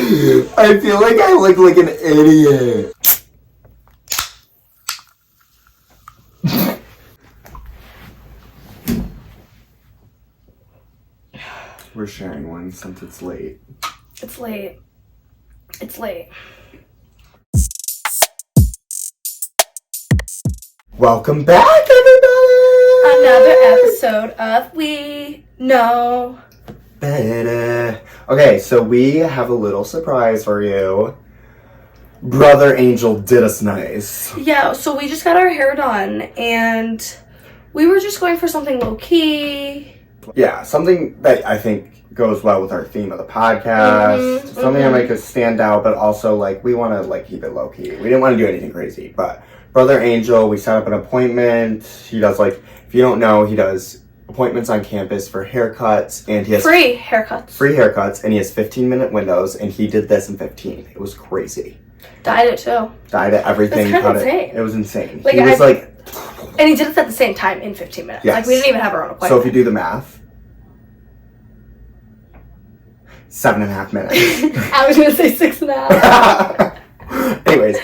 I feel like I look like an idiot. We're sharing one since it's late. It's late. It's late. Welcome back, everybody! Another episode of We Know Better. Okay, so we have a little surprise for you. Brother Angel did us nice. Yeah, so we just got our hair done, and we were just going for something low-key. Yeah, something that I think goes well with our theme of the podcast. Something that make us stand out, but also, like, we want to, like, keep it low-key. We didn't want to do anything crazy, but Brother Angel, we set up an appointment. He does, like, if you don't know, he does appointments on campus for haircuts, and he has Free haircuts, and he has 15-minute windows, and he did this in 15. It was crazy. Dyed it, too. Dyed it, everything. That's kind of insane. It was insane. Like, he was, and he did it at the same time in 15 minutes. Yes. Like, we didn't even have our own appointment. So if you do the math, 7.5 minutes. I was going to say 6.5. Anyways.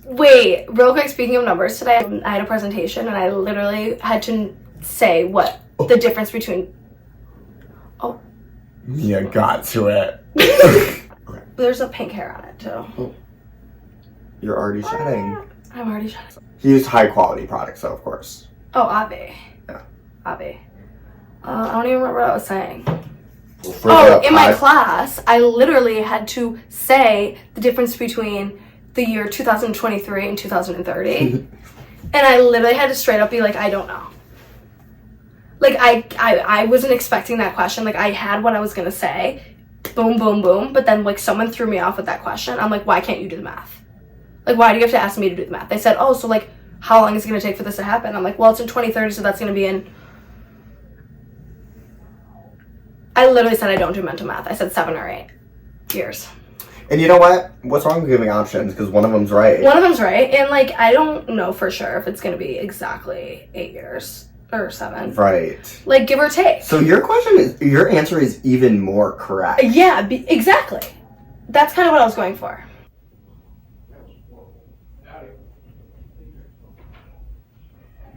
Wait, real quick, speaking of numbers, today I had a presentation and I literally had to say what the difference between... Oh. Mia got to it. Okay. There's a pink hair on it, too. Oh. You're already shedding. I'm already shedding. He used high quality products, though, of course. Oh, Ave. Yeah. Ave. I don't even remember what I was saying. In my class, I literally had to say the difference between the year 2023 and 2030. And I literally had to straight up be like, I don't know. Like, I wasn't expecting that question. Like, I had what I was going to say. Boom, boom, boom. But then, like, someone threw me off with that question. I'm like, why can't you do the math? Like, why do you have to ask me to do the math? They said, oh, so, like, how long is it going to take for this to happen? I'm like, well, it's in 2030, so that's going to be in... I literally said I don't do mental math. I said 7 or 8 years. And you know what? What's wrong with giving options? Because one of them's right. One of them's right. And, like, I don't know for sure if it's going to be exactly 8 years or 7. Right. Like, give or take. So your answer is even more correct. Yeah, exactly. That's kind of what I was going for.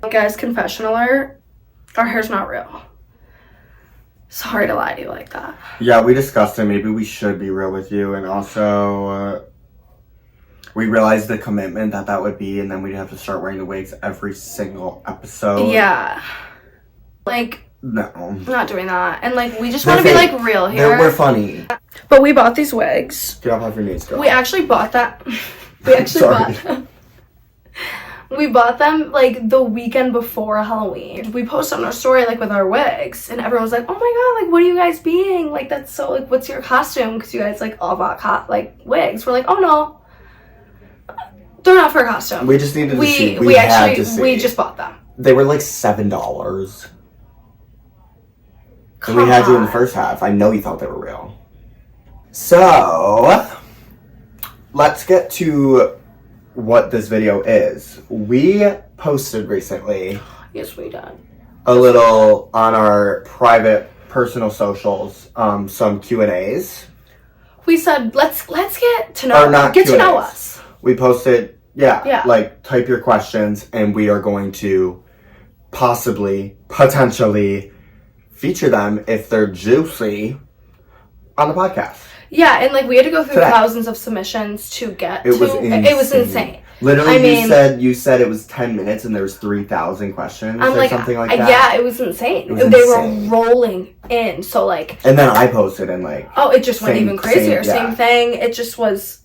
Guys, confession alert. Our hair's not real. Sorry to lie to you like that. Yeah, we discussed it. Maybe we should be real with you. And also, we realized the commitment that would be, and then we'd have to start wearing the wigs every single episode. Yeah. Like, no. I'm not doing that. And, like, we just want to be, like, real here. We're funny. But we bought these wigs. Get off your knees, girl. We actually bought that. We bought them, like, the weekend before Halloween. We posted on our story, like, with our wigs. And everyone was like, oh, my God, like, what are you guys being? Like, that's so, like, what's your costume? Because you guys, like, all bought, wigs. We're like, oh, no. They're not for a costume. We just needed to see. We just bought them. They were, like, $7. And we had you in the first half. I know you thought they were real. So, let's get to what this video is. We posted recently. Yes, we did. A little on our private personal socials, some Q&As. We said, let's get to know us. We posted, like, type your questions, and we are going to potentially feature them if they're juicy on the podcast. Yeah, and, like, we had to go through thousands of submissions to get It was insane. Literally, you said it was 10 minutes and there was 3,000 questions something like that. Yeah, it was insane. They were rolling in, so, like... And then I posted and, like... Oh, it just went even crazier. Same thing. It just was...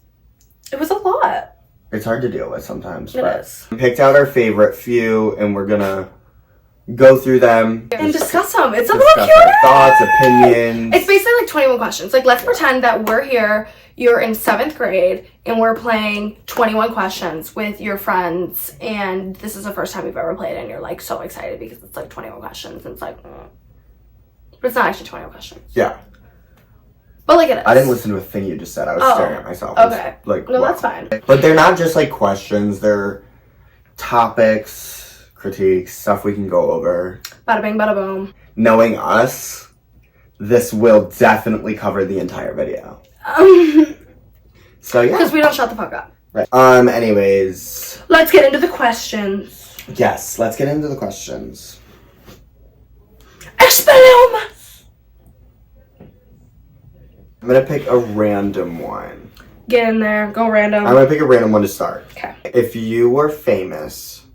It was a lot. It's hard to deal with sometimes. It is. We picked out our favorite few, and we're gonna go through them and discuss them. It's a little cute. Thoughts, opinions. It's basically like 21 questions. Like, let's pretend that we're here, you're in 7th grade, and we're playing 21 questions with your friends, and this is the first time you've ever played, and you're, like, so excited because it's, like, 21 questions, and it's like, but it's not actually 21 questions. Yeah. But, like, it is. I didn't listen to a thing you just said. I was staring at myself. Okay. Like, no, that's fine. But they're not just, like, questions. They're topics, critiques, stuff we can go over. Bada bing, bada boom. Knowing us, this will definitely cover the entire video. So yeah. Because we don't shut the fuck up. Right. Anyways. Let's get into the questions. Yes, let's get into the questions. Expelliarmus! I'm gonna pick a random one. Get in there. Go random. I'm gonna pick a random one to start. Okay. If you were famous,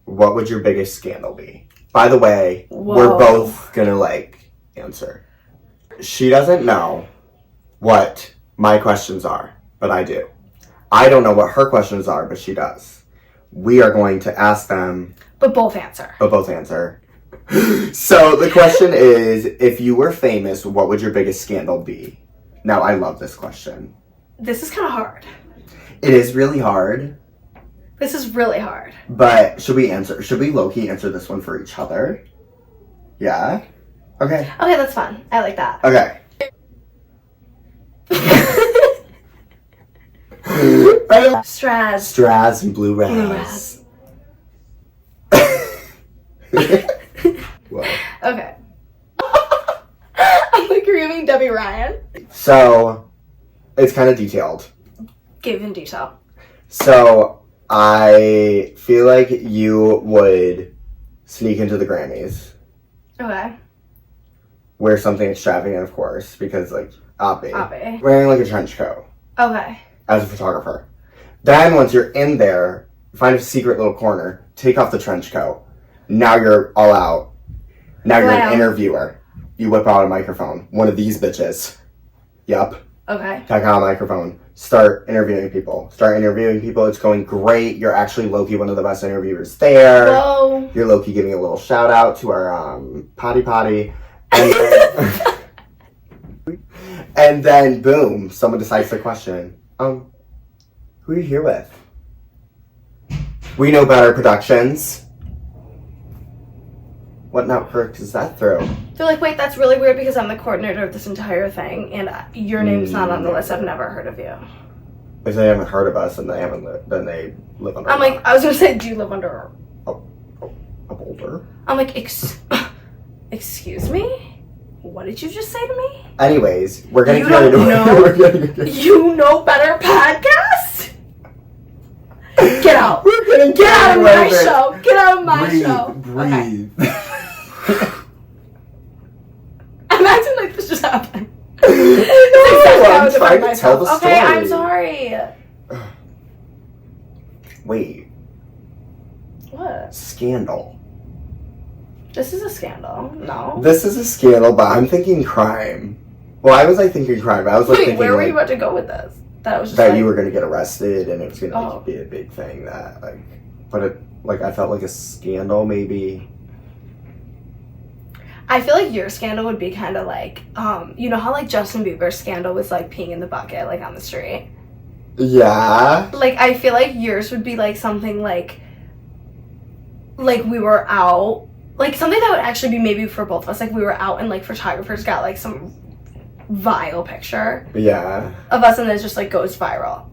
what would your biggest scandal be? By the way, we're both gonna answer. She doesn't know what my questions are, but I do. I don't know what her questions are, but she does. We are going to ask them. But both answer. So the question is, if you were famous, what would your biggest scandal be? Now, I love this question. This is kind of hard. It is really hard. This is really hard. But should we low-key answer this one for each other? Yeah? Okay. Okay, that's fun. I like that. Okay. Straz and blue raz. Whoa. Okay. I'm like giving Debbie Ryan. So, it's kind of detailed. Give in detail. So, I feel like you would sneak into the Grammys. Okay. Wear something extravagant, of course, because, Oppie. Oppie. Wearing, a trench coat. Okay. As a photographer. Then, once you're in there, find a secret little corner, take off the trench coat. Now you're all out. Now you're an interviewer. You whip out a microphone. One of these bitches. Yup. Okay. Take out a microphone. Start interviewing people. It's going great. You're actually low-key one of the best interviewers there. Whoa. You're low-key giving a little shout out to our potty. And then, and then boom, someone decides the question. Who are you here with? We Know Better Productions. What network is that through? They're like, wait, that's really weird because I'm the coordinator of this entire thing, and your name's not on the list. I've never heard of you. If they haven't heard of us and then they live under. I'm like, I was gonna say, do you live under a boulder? I'm like, excuse me? What did you just say to me? Anyways, we're gonna You don't know? get You Know Better podcast? Get out. We're gonna Get out of my show. Get out of my show. Breathe. Okay. I'm acting like this just happened. I'm trying to tell the story. Okay, I'm sorry. Wait. What? Scandal. This is a scandal. No. This is a scandal, but I'm thinking crime. Well, I was thinking crime. I was thinking. Where were you about to go with this? That was just that you were gonna get arrested, and it was gonna be a big thing. That but it I felt like a scandal maybe. I feel like your scandal would be kind of you know how Justin Bieber's scandal was peeing in the bucket on the street. Yeah. I feel like yours would be something we were out, something that would actually be maybe for both of us. We were out and photographers got some vile picture. Yeah. Of us, and then it just goes viral.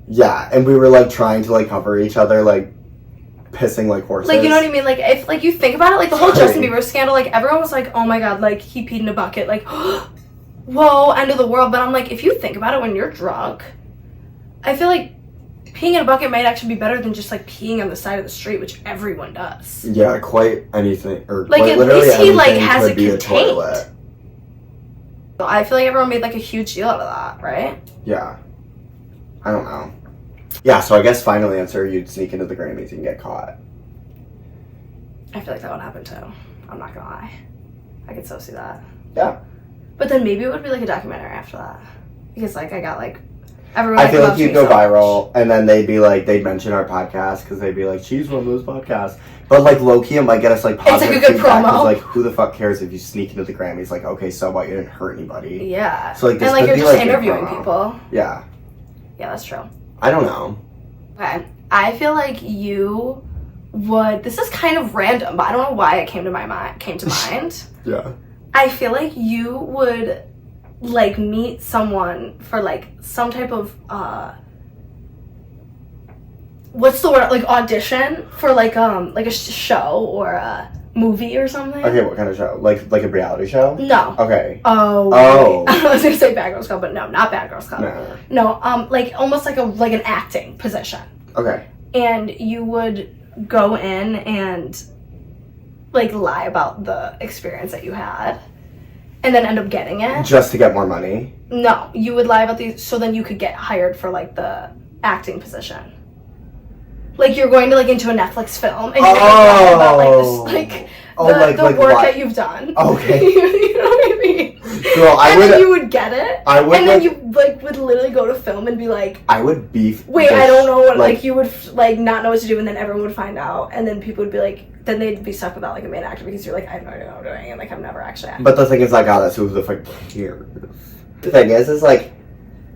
Yeah, and we were trying to cover each other, pissing like horses. You know what I mean? If you think about it, the whole Justin Bieber scandal, everyone was oh my god, he peed in a bucket, whoa, end of the world. But I'm if you think about it, when you're drunk, I feel peeing in a bucket might actually be better than just peeing on the side of the street, which everyone does. Yeah, quite anything, or at least he has it contained. Toilet. So I feel everyone made a huge deal out of that, right? Yeah. I don't know. Yeah, so I guess final answer, you'd sneak into the Grammys and get caught. I feel that would happen too. I'm not gonna lie. I could so see that. Yeah. But then maybe it would be a documentary after that. Because I got everyone. I feel you'd go viral, and then they'd mention our podcast, because they'd be she's one of those podcasts. But low-key, it might get us positive it's a good feedback, promo. Who the fuck cares if you sneak into the Grammys? Okay, so what? You didn't hurt anybody. Yeah. So this and could you're be, just interviewing people. Yeah. Yeah, that's true. I don't know. Okay. I feel you would. This is kind of random, but I don't know why it came to mind. Yeah. I feel you would meet someone for some type of what's the word, audition for a show or movie or something. Okay, what kind of show? Like a reality show? No. Okay. Oh. I was gonna say Bad Girls Club, but no, not Bad Girls Club. No. No, like almost like an acting position. Okay. And you would go in and like lie about the experience that you had, and then end up getting it. Just to get more money? No, you would lie about these, so then you could get hired for like the acting position. Like you're going to like into a Netflix film and you're lying about like this, the work that you've done. Okay. You know what I mean? Girl, then you would get it. I would, and then you like would literally go to film and be like, I would beef. Wait, I don't know what like you would like not know what to do, and then everyone would find out, and then people would be like, then they'd be stuck without like a main actor because you're like, I have no idea what I'm doing, and like I'm never actually acting. But the thing is, like, oh, that's who the fuck cares. The thing is like,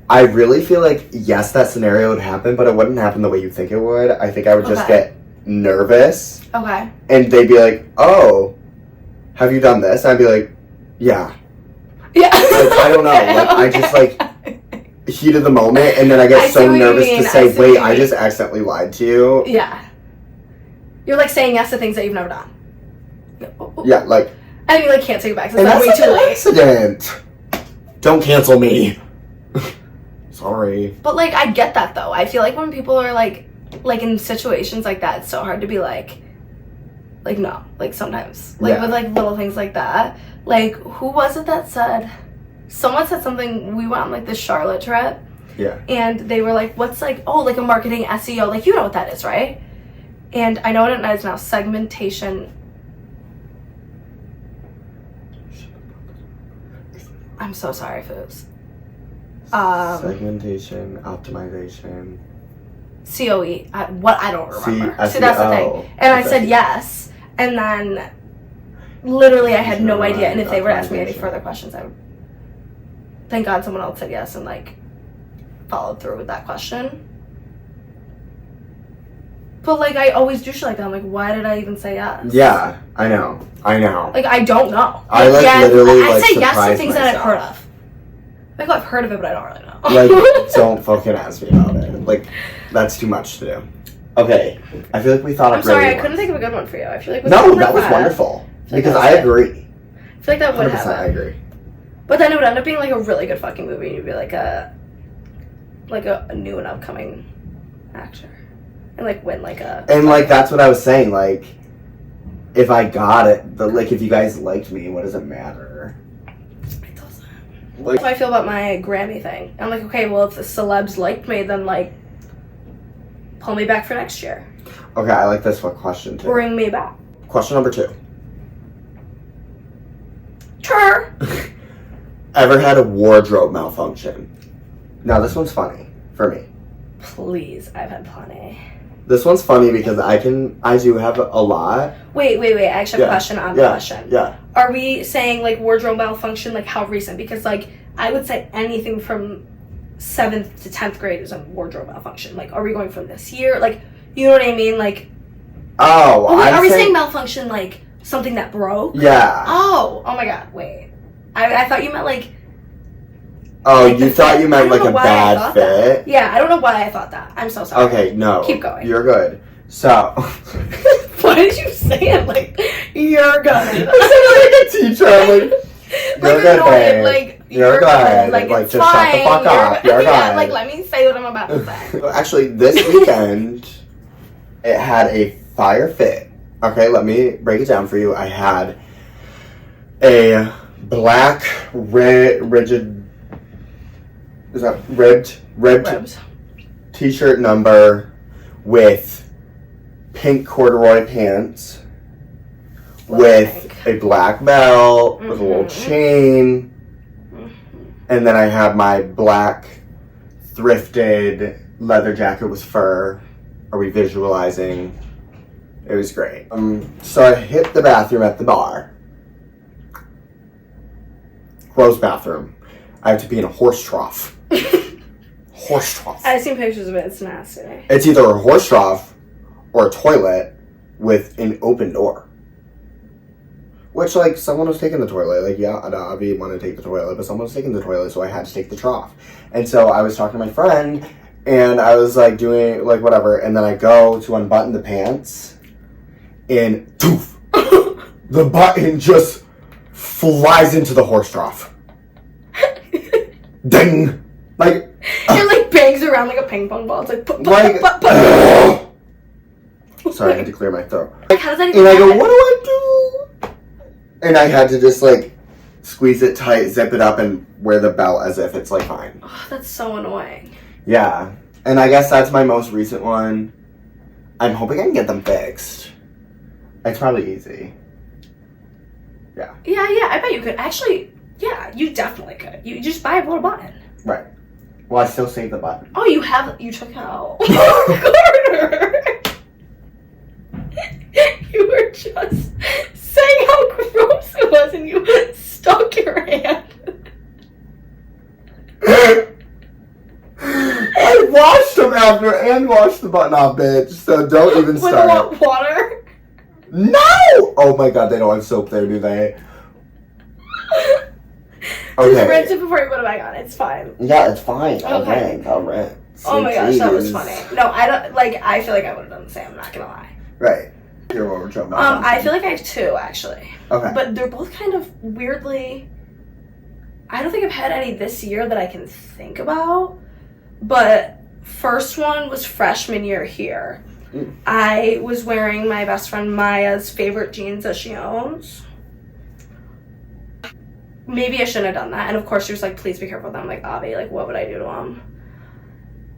I really feel like, yes, that scenario would happen, but it wouldn't happen the way you think it would. I think I would just get nervous. Okay. And they'd be like, oh, have you done this? And I'd be like, yeah. Yeah. Like, I don't know. Like, I just, like, heat of the moment, and then I get so nervous to say, wait, I just accidentally lied to you. Yeah. You're, like, saying yes to things that you've never done. Yeah, like... And you, like, can't take it back, so it's way too late. Accident. Don't cancel me. Sorry. But, like, I get that, though. I feel like when people are, like in situations like that, it's so hard to be like, no. Like, sometimes. Like, with, like, little things like that. Like, who was it that said... Someone said something... We went on, like, this Charlotte trip. Yeah. And they were like, what's, like... Oh, like, a marketing SEO. Like, you know what that is, right? And I know what it is now. Segmentation... I'm so sorry, Foos. Segmentation, optimization... COE. I don't remember. See, that's the thing. And I said yes, and then literally I had no idea. And if they were to ask me any further questions, I would. Thank God someone else said yes and like followed through with that question. But like I always do shit like that. I'm like, why did I even say yes? Yeah, I know. Like I don't know. I like literally I like say yes to things myself. that I've heard of. Like I've heard of it, but I don't really know. Like, don't fucking ask me about it. Like, that's too much to do. Okay, I feel like we thought of. I'm sorry, I couldn't think of a good one for you. I feel like that was wonderful because I agree. I feel like that would happen. I agree. But then it would end up being like a really good fucking movie, and you'd be like a new and upcoming actor, and like win like a. And like that's what I was saying. Like, if I got it, like if you guys liked me, what does it matter? Like, how I feel about my Grammy thing. I'm like, okay, well, if the celebs liked me, then, like, pull me back for next year. Okay, I like this one question, too. Bring me back. Question number 2. Sure. Ever had a wardrobe malfunction? Now, this one's funny for me. Please, I've had plenty. This one's funny because I do have a lot. Wait. I actually have a question on the question. Yeah. Are we saying, like, wardrobe malfunction, like, how recent? Because, like, I would say anything from 7th to 10th grade is a wardrobe malfunction. Like, are we going from this year? Like, you know what I mean? Like... Oh, are we saying malfunction, like, something that broke? Yeah. Oh my God, wait. I thought you meant, like... Oh, like you thought you meant like a bad fit? That. Yeah, I don't know why I thought that. I'm so sorry. Okay, no. Keep going. You're good. So. Why did you say it like you're good? I sounded like a teacher. I'm like, you're good, babe. Like, you're good. Like just fine. Shut the fuck up. You're yeah, good. like, let me say what I'm about to say. Actually, this weekend, it had a fire fit. Okay, let me break it down for you. I had a black, rigid... Is that ribbed t-shirt number with pink corduroy pants with a black belt with a little chain, and then I had my black thrifted leather jacket with fur. Are we visualizing? It was great. So I hit the bathroom at the bar. Gross bathroom. I have to pee in a horse trough. Horse trough. I've seen pictures of it. It's nasty. It's either a horse trough or a toilet with an open door. Which, like, someone was taking the toilet. Like, yeah, I'd obviously want to take the toilet, but someone was taking the toilet, so I had to take the trough. And so I was talking to my friend, and I was, like, doing, like, whatever, and then I go to unbutton the pants, and poof! the button just flies into the horse trough. Ding! Like, it like bangs around like a ping pong ball. It's like, sorry, I had to clear my throat. Like, how does that even And I go, happen? what do I do? And I had to just like squeeze it tight, zip it up, and wear the belt as if it's like fine. Oh, that's so annoying. Yeah. And I guess that's my most recent one. I'm hoping I can get them fixed. It's probably easy. Yeah, I bet you could. Actually, yeah, you definitely could. You just buy a little button. Right. Well, I still save the button. Oh, you took out. Karter! You were just saying how gross it was and you stuck your hand. I washed them after and washed the button off, bitch. So don't even start. With water? No! Oh my god, they don't have soap there, do they? Just rinse it before you put it back on. It's fine. Yeah, it's fine. Okay. I'll rinse. Oh my gosh, that was funny. No, I don't, I feel like I would have done the same, I'm not gonna lie. Right. Here, what we're talking about. I feel like I have two, actually. Okay. But they're both kind of weirdly, I don't think I've had any this year that I can think about. But first one was freshman year here. I was wearing my best friend Maya's favorite jeans that she owns. Maybe I shouldn't have done that. And of course she was like, please be careful with them. I'm like, Avi, like what would I do to them?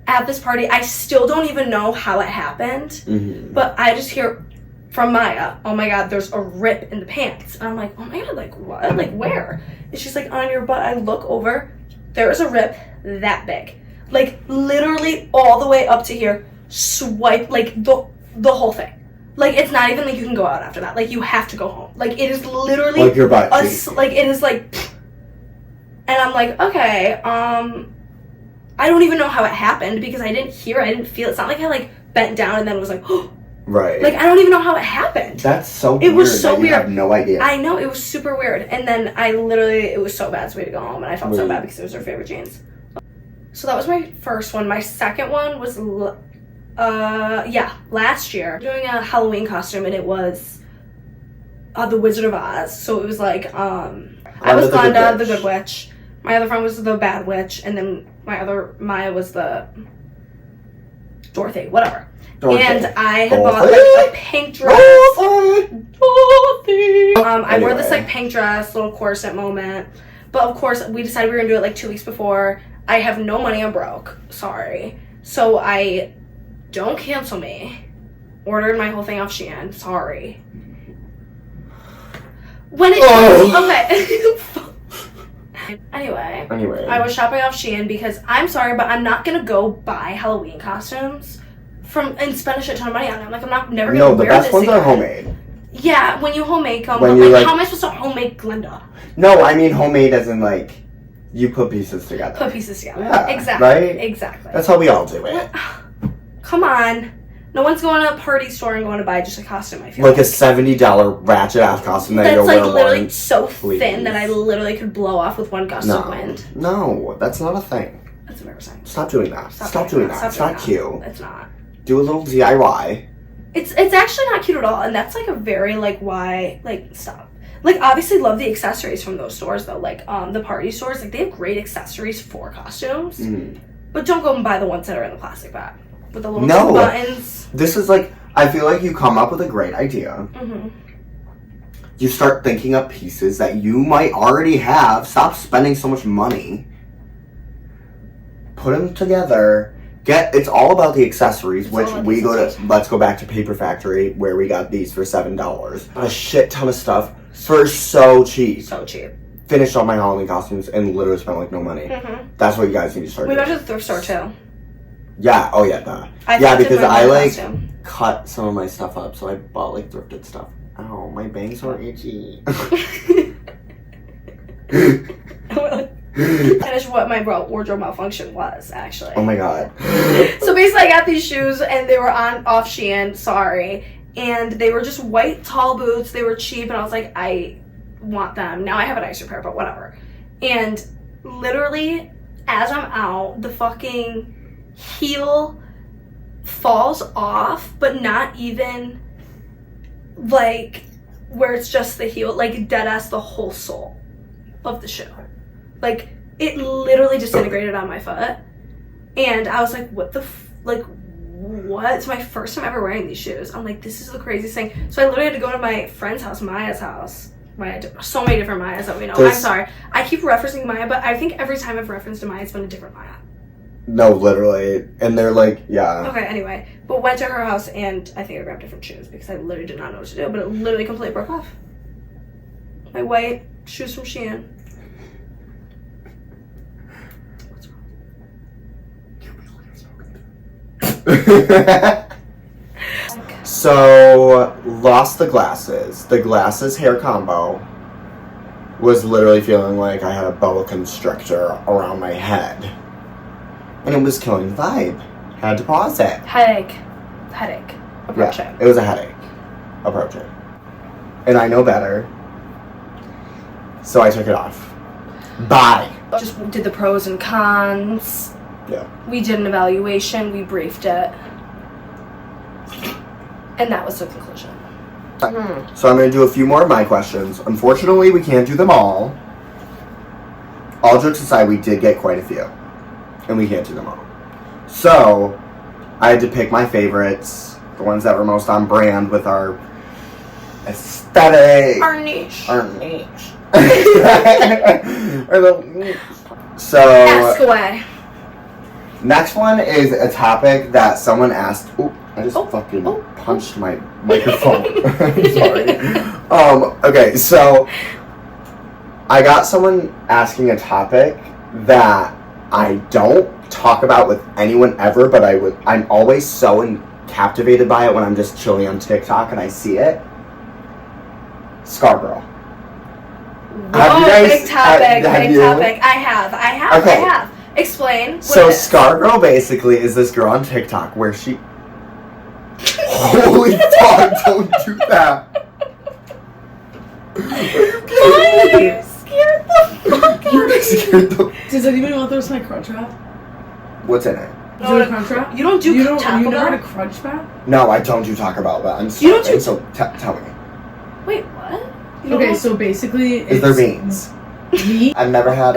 At this party, I still don't even know how it happened. Mm-hmm. But I just hear from Maya, oh my god, there's a rip in the pants. And I'm like, oh my god, like what? Like where? And she's like, on your butt. I look over, there is a rip that big. Like literally all the way up to here. Swipe, like the whole thing. Like it's not even like you can go out after that. Like you have to go home. Like it is literally like your butt like it is like, and I'm like, okay, I don't even know how it happened because I didn't hear, I didn't feel. It's not like I like bent down and then was like, oh. Right. Like I don't even know how it happened. That's so weird. It was so weird. I have no idea. I know, it was super weird. And then it was so bad, so we had to go home, and I felt so bad because it was her favorite jeans. So that was my first one. My second one was last year. Doing a Halloween costume, and it was the Wizard of Oz. So it was like I was Glenda, the Good Witch. My other friend was the Bad Witch, and then my other Maya was the Dorothy, whatever. Dorothy. And I had bought like a pink dress. Dorothy. I wore this like pink dress, little corset moment. But of course, we decided we were gonna do it like 2 weeks before. I have no money, I'm broke. Sorry. So I don't cancel me. Ordered my whole thing off Shein. Sorry. When it okay. Anyway, I was shopping off Shein because I'm sorry, but I'm not gonna go buy Halloween costumes and spend a shit ton of money on them. Like I'm never gonna wear this. No, the best ones are homemade. Yeah, when you homemade them, but like how am I supposed to homemade Glenda? No, I mean homemade as in like you put pieces together. Yeah, exactly. Right? Exactly. That's how we all do it. Come on. No one's going to a party store and going to buy just a costume, I feel like a $70 ratchet ass costume that you'll wear that's like literally once. So thin that I literally could blow off with one gust of wind. No, that's not a thing. That's embarrassing. Stop doing that. Stop doing that. It's not cute. It's not. Do a little DIY. It's actually not cute at all, and that's like a very like why like stop. Like obviously love the accessories from those stores though, like the party stores, like they have great accessories for costumes. But don't go and buy the ones that are in the plastic bag with the little buttons. This is like, I feel like you come up with a great idea. You start thinking up pieces that you might already have. Stop spending so much money. Put them together. It's all about the accessories, which we go to. Let's go back to Paper Factory where we got these for $7. A shit ton of stuff for so cheap. So cheap. Finished all my Halloween costumes and literally spent like no money. That's what you guys need to start doing. We went to the thrift store too. Yeah. Oh yeah. Yeah, because I like cut some of my stuff up, so I bought like thrifted stuff. Ow, my bangs are itchy. Finish what my wardrobe malfunction was, actually. Oh my god. So basically I got these shoes and they were off Shein, sorry. And they were just white tall boots. They were cheap and I was like, I want them. Now I have a nicer pair, but whatever. And literally, as I'm out, the fucking heel falls off, but not even like where it's just the heel, like dead ass the whole sole of the shoe. Like it literally disintegrated on my foot. And I was like, what? It's my first time ever wearing these shoes. I'm like, this is the craziest thing. So I literally had to go to my friend's house, Maya's house. So many different Mayas that we know. I'm sorry. I keep referencing Maya, but I think every time I've referenced a Maya, it's been a different Maya. No, literally. And they're like, yeah. Okay, anyway. But went to her house and I think I grabbed different shoes because I literally did not know what to do, but it literally completely broke off. My white shoes from Shein. So, lost the glasses. The glasses hair combo was literally feeling like I had a boa constrictor around my head. And it was killing the vibe. Had to pause it. Headache. Approach it. It was a headache. Approach it. And I know better. So I took it off. Bye. Just did the pros and cons. Yeah. We did an evaluation. We briefed it. And that was the conclusion. So I'm going to do a few more of my questions. Unfortunately, we can't do them all. All jokes aside, we did get quite a few. And we can't do them all. So, I had to pick my favorites. The ones that were most on brand with our aesthetic. Our niche. So, ask away. Next one is a topic that someone asked. Ooh, I just fucking punched my microphone. Sorry. Okay, so I got someone asking a topic that I don't talk about with anyone ever, but I'm always so captivated by it when I'm just chilling on TikTok and I see it. Scar Girl. Big topic. I have. Explain. So Scar Girl basically is this girl on TikTok where she... Holy fuck, don't do that. Why are you scared the fuck out of me? Does anybody want those in my crunch wrap? What's in it? No, a crunch wrap? You don't do Taco You never Bell? had a crunch wrap? No, I don't do Taco Bell, but I'm You don't do... so tell me. Wait, what? Okay, so basically Is there beans? Meat? I've never had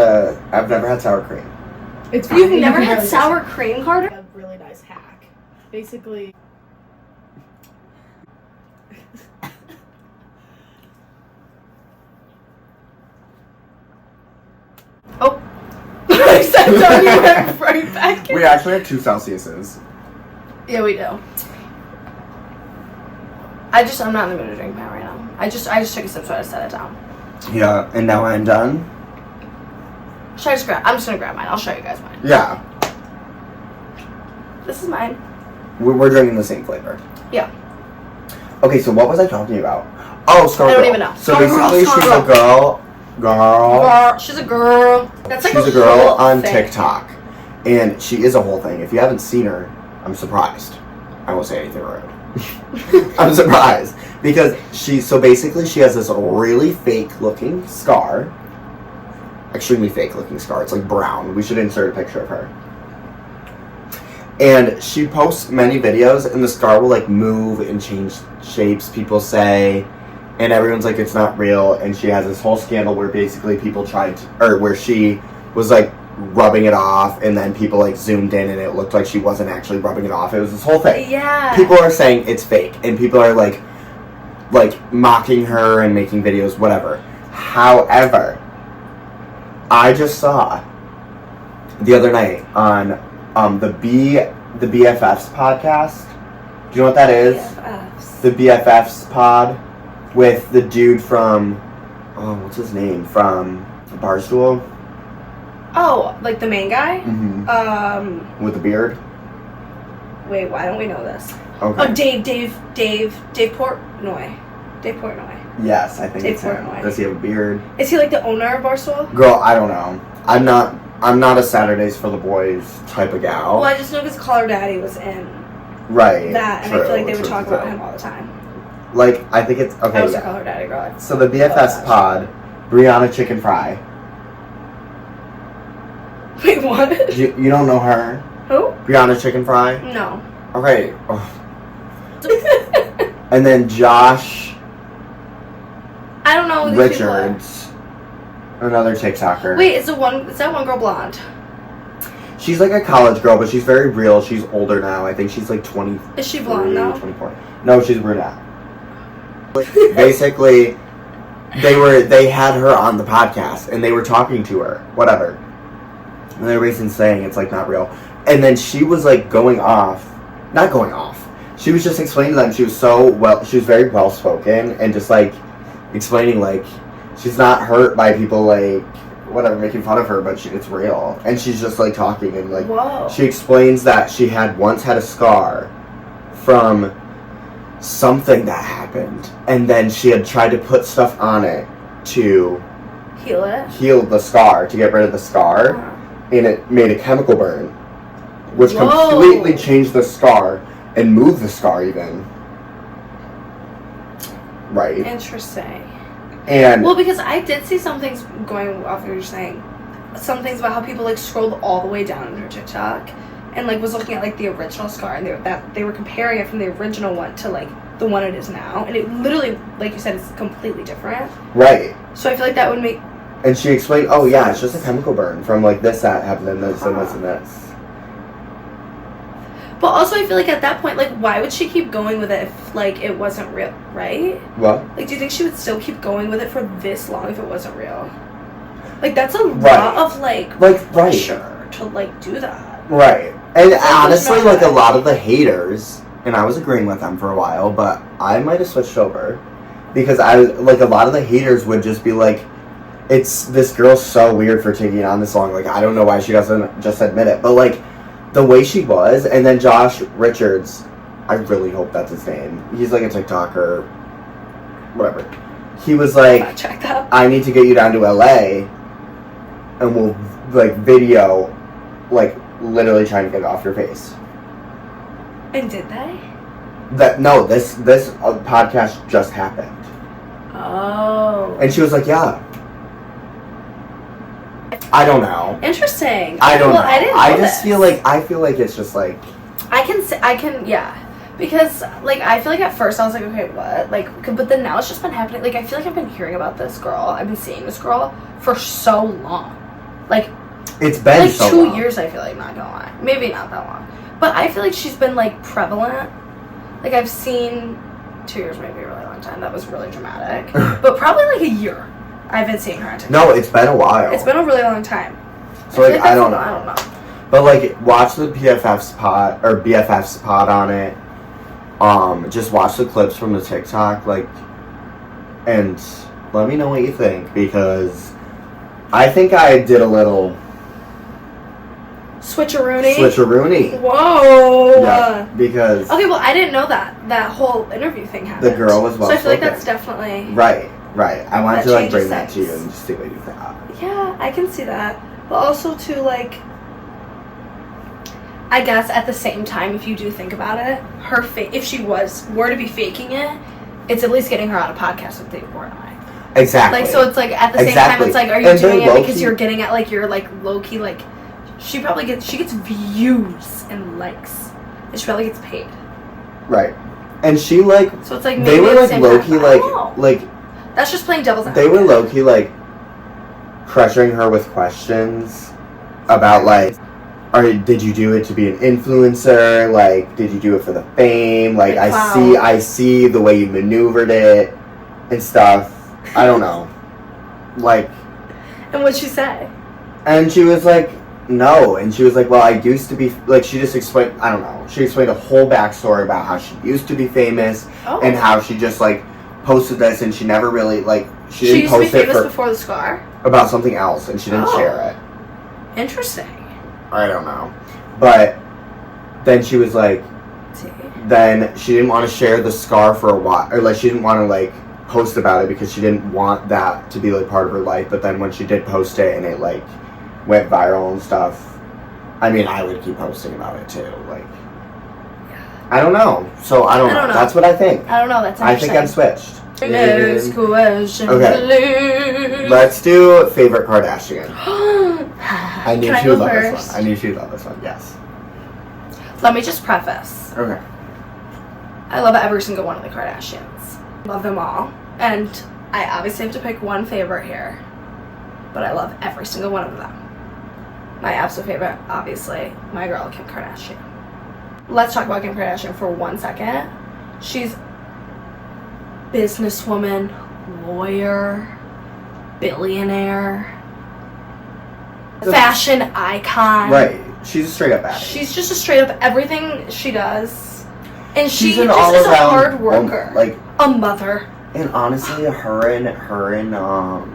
sour cream. It's You've never had sour cream, Karter? A really nice hack. Basically... Oh. I said so, you went right back in. We actually have 2 Celsiuses. Yeah, we do. I'm not in the mood to drink now right now. I just took a sip, so I just set it down. Yeah, and now I'm done. I'm just gonna grab mine. I'll show you guys mine. Yeah. This is mine. We're drinking the same flavor. Yeah. Okay, so what was I talking about? Oh, Scar Girl. I don't even know. So basically, she's a girl. She's a girl. That's like she's a girl whole on thing. TikTok. And she is a whole thing. If you haven't seen her, I'm surprised. I won't say anything rude. I'm surprised. Because she has this really fake looking scar. Extremely fake looking scar. It's like brown. We should insert a picture of her. And she posts many videos and the scar will like move and change shapes, people say. And everyone's like, it's not real. And she has this whole scandal where basically people where she was like rubbing it off and then people like zoomed in and it looked like she wasn't actually rubbing it off. It was this whole thing. Yeah. People are saying it's fake and people are like mocking her and making videos, whatever. However, I just saw the other night on the BFFs podcast. Do you know what that is? BFFs. The BFFs pod with the dude from what's his name? From Barstool? Oh, like the main guy? Mm-hmm. With the beard? Wait, why don't we know this? Okay. Oh, Dave Portnoy. Dave Portnoy. Yes, I think Dave it's him. Portnoy. Does he have a beard? Is he like the owner of Barstool? Girl, I don't know. I'm not a Saturdays for the Boys type of gal. Well, I just know because Caller Daddy was in right. that, and true, I feel like they would true, talk true. about him all the time. Like, I think it's... Okay, I was yeah. a Caller Daddy girl. So the BFFs pod, Brianna Chicken Fry. Wait, what? You don't know her? Who? Brianna Chicken Fry? No. Okay. Oh. And then Josh I don't know who these people are. Richards, another TikToker. Wait, is that one girl blonde? She's like a college girl, but she's very real. She's older now. I think she's like 20. Is she blonde though? 24. No, she's brunette. Basically, they had her on the podcast and they were talking to her, whatever. And they were basically saying it's like not real. And then she was like not going off. She was just explaining to them she was very well spoken and just like explaining like she's not hurt by people like whatever making fun of her, but it's real. And she's just like talking and like Whoa. She explains that she once had a scar from something that happened, and then she had tried to put stuff on it to heal the scar, to get rid of the scar, and it made a chemical burn, which completely changed the scar and moved the scar even. Right. Interesting. And well, because I did see some things going off what you were saying, some things about how people like scrolled all the way down into TikTok and like was looking at like the original scar, and they were comparing it from the original one to like the one it is now, and it literally, like you said, is completely different. Right. So I feel like that would make. And she explained, oh yeah, it's just a chemical burn from like this that happened and this and this and this. But also, I feel like at that point, like, why would she keep going with it if, like, it wasn't real, right? What? Like, do you think she would still keep going with it for this long if it wasn't real? Like, that's a lot of, like pressure to, like, do that. Right. And honestly, like, a lot of the haters, and I was agreeing with them for a while, but I might have switched over. Because a lot of the haters would just be like, this girl's so weird for taking it on this long. Like, I don't know why she doesn't just admit it. But, like, the way she was, and then Josh Richards, I really hope that's his name. He's like a TikToker, whatever. He was like, check that. I need to get you down to LA, and we'll like video, like literally trying to get it off your face. And did they? This podcast just happened. Oh. And she was like, yeah. I don't know. Interesting. I don't know. I didn't know I feel like it's just like yeah. Because like I feel like at first I was like, okay, what? Like, but then now it's just been happening. Like I feel like I've been hearing about this girl. I've been seeing this girl for so long. Like it's been like so 2 long. years. I feel like, not gonna lie, maybe not that long, but I feel like she's been like prevalent. Like I've seen 2 years, maybe a really long time. That was really dramatic, but probably like a year. I've been seeing her on TikTok. No, it's been a while. It's been a really long time. So like I don't know. But like watch the BFF's pod on it. Just watch the clips from the TikTok, like, and let me know what you think, because I think I did a little switcheroony. Whoa. Yeah, because okay, well I didn't know that whole interview thing happened. The girl was well spoken. So I feel like that's definitely right. I wanted to like bring that things. to you and just see what you thought. Yeah, I can see that. But also to like, I guess at the same time, if you do think about it, if she were to be faking it, it's at least getting her on a podcast with Dave Ward and I. Exactly. Like, so it's like at the same time, it's like, are you doing it because you're getting at like your like low key like, she gets views and likes, and she probably gets paid. Right. And she like, so it's like maybe they were like low key like that's just playing devil's advocate. They were low key like pressuring her with questions about like, did you do it to be an influencer? Like, did you do it for the fame? Like, I see the way you maneuvered it and stuff. I don't know. Like. And what'd she say? And she was like, no. And she was like, well, I used to be, like, she just explained, I don't know. She explained a whole backstory about how she used to be famous and how she just, like, posted this and she never really, like, she didn't post it. She used to be famous before the scar? About something else, and she didn't share it. Interesting. I don't know. But then she was like, then she didn't want to share the scar for a while, or like she didn't want to like post about it because she didn't want that to be like part of her life. But then when she did post it and it like went viral and stuff, I mean, I would keep posting about it too. Like, I don't know. So I don't know. That's what I think. I don't know. That's I think I'm switched. Next question. Okay. Let's do favorite Kardashian. I knew she would love this one. I knew she would love this one. Yes. Let me just preface. Okay. I love every single one of the Kardashians. Love them all. And I obviously have to pick one favorite here, but I love every single one of them. My absolute favorite, obviously, my girl, Kim Kardashian. Let's talk about Kim Kardashian for 1 second. She's businesswoman, lawyer, billionaire, fashion icon. Right. She's a straight up baddie. She's just a straight up everything she does. And She's she an just is a all-around hard worker. like, a mother. and honestly, her and oh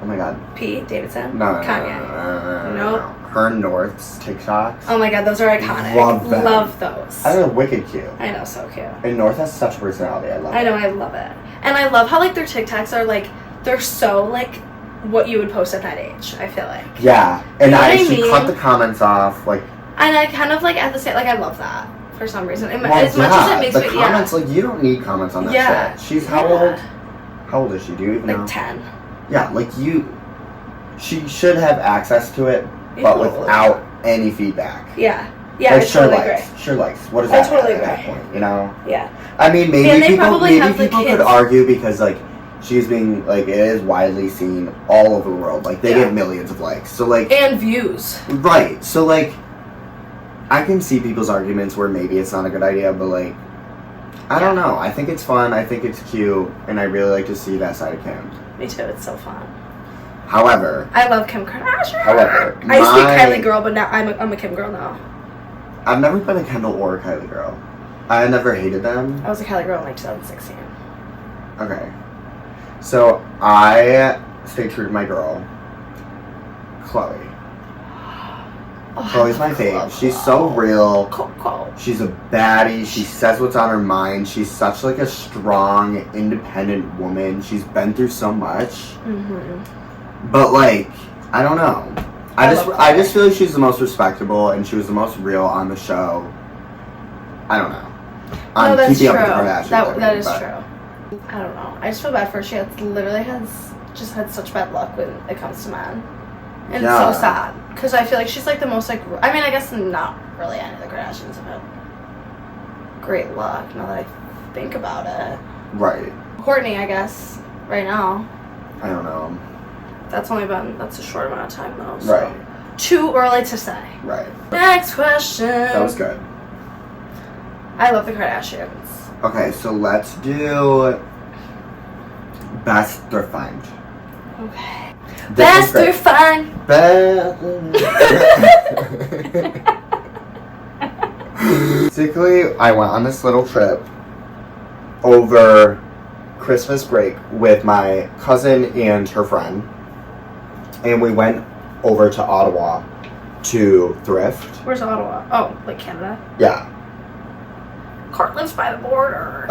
my god. Pete Davidson? No, Kanye. no. Nope. Her and North's TikToks. Oh my god, those are iconic. Love them. Love those. I think they're wicked cute. I know, so cute. And North has such personality. I love it. I know, I love it. And I love how, like, their TikToks are, like, they're so, like, what you would post at that age, I feel like. Yeah. And You know what I she mean? cut the comments off, like... And I kind of, like, at the same, like, I love that for some reason. Well, As much as it makes the me, comments, like, you don't need comments on that Yeah. shit. She's how old? How old is she? Do you even know? Like 10. Yeah, like, she should have access to it, but Totally. without any feedback. Yeah. Yeah, Like, I totally agree. Sure likes. What is I that totally at that agree. point, you know? Yeah. I mean, And they probably have the people kids. could argue because, like, she's being, like, it is widely seen all over the world. Like, they Yeah. get millions of likes. So, like... And views. Right. So, like, I can see people's arguments where maybe it's not a good idea, but, like, I don't know. I think it's fun. I think it's cute. And I really like to see that side of Kim. Me too, it's so fun. However... I love Kim Kardashian. However, I used to be a Kylie girl, but now I'm a Kim girl now. I've never been a Kendall or a Kylie girl. I never hated them. I was a Kylie girl in, like, 2016. Okay. So, I stay true to my girl, Chloe. Oh, Chloe's my fave. She's so real. Coco. She's a baddie. She says what's on her mind. She's such, like, a strong, independent woman. She's been through so much. Mm-hmm. But, like, I don't know. I love I just feel like she's the most respectable, and she was the most real on the show. I don't know. No, that's Keeping true. Up with the Kardashians, That is but- true. I don't know. I just feel bad for her. She literally has just had such bad luck when it comes to men. And Yeah. it's so sad. Because I feel like she's, like, the most, like... I mean, I guess not really any of the Kardashians have had great luck, now that I think about it. Right. Courtney, I guess, right now. I don't know. That's a short amount of time, though. So. Right. Too early to say. Right. Next question. That was good. I love the Kardashians. Okay, so let's do best thrift find. Okay. This Best one's or fun. Basically, I went on this little trip over Christmas break with my cousin and her friend, and we went over to Ottawa to thrift. Where's Ottawa? Oh, like Canada? Yeah. Cart lives by the border.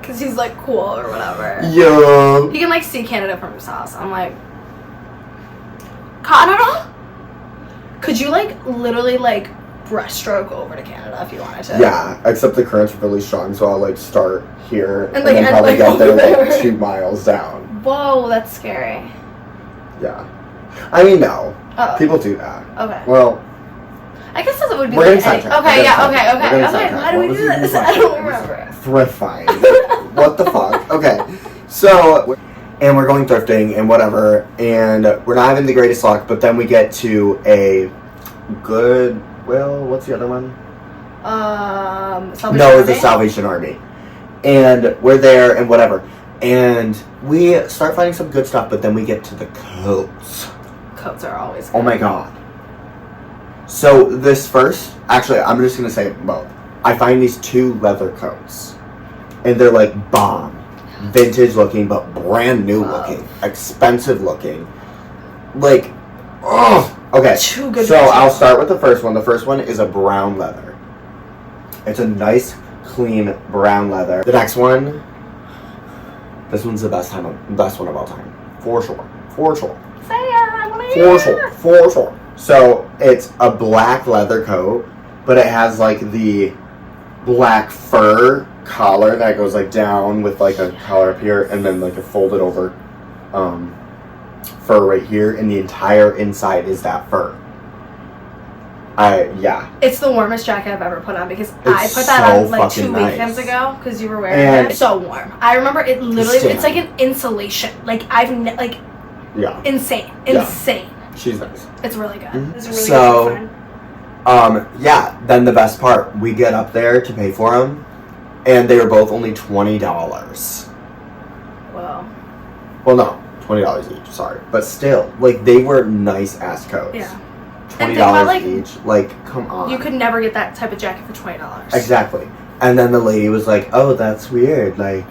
Because he's, like, cool or whatever. Yo. He can, like, see Canada from his house. I'm like, Canada? Could you, like, literally, like, breaststroke over to Canada if you wanted to? Yeah, except the current's really strong, so I'll, like, start here and, like, then end, probably like, get there, over like, there. 2 miles down. Whoa, that's scary. Yeah. I mean, no. Oh. People do that. Okay. Well, I guess that would be we're like getting any... sidetracked. Okay, We're yeah, getting okay. sidetracked. Why do we What do was this? the I don't question? remember. Thrift find. What the fuck? Okay. So, and we're going thrifting and whatever, and we're not having the greatest luck, but then we get to a Goodwill. What's the other one? Salvation No, it's the Army? Salvation Army. And we're there and whatever. And we start finding some good stuff, but then we get to the coats. Coats are always good. Oh my god. So this first, actually, I'm just going to say both. I find these 2 leather coats. And they're like bomb. Vintage looking, but brand new looking. Expensive looking. Like, oh. Okay, Too good so for I'll you. start with the first one. The first one is a brown leather. It's a nice, clean brown leather. The next one, this one's the best one of all time. For sure. For sure. Say it, I wanna For hear sure. it. For sure. So it's a black leather coat, but it has like the black fur collar that goes like down with like a collar up here and then like a folded over fur right here, and the entire inside is that fur. Yeah. It's the warmest jacket I've ever put on because I put that so on like 2 fucking weekends nice. ago because you were wearing And it. It's so warm. I remember it literally. Stan. It's like an insulation. Like Yeah. insane. Yeah. She's nice. It's really good. Mhm. It's a really So- good design. Yeah, then the best part, we get up there to pay for them, and they were both only $20. Well, Well, no, $20 each, sorry. But still, like, they were nice ass coats. yeah. $20 think about, like, each. Like, come on. You could never get that type of jacket for $20. Exactly. And then the lady was like, oh, that's weird. Like,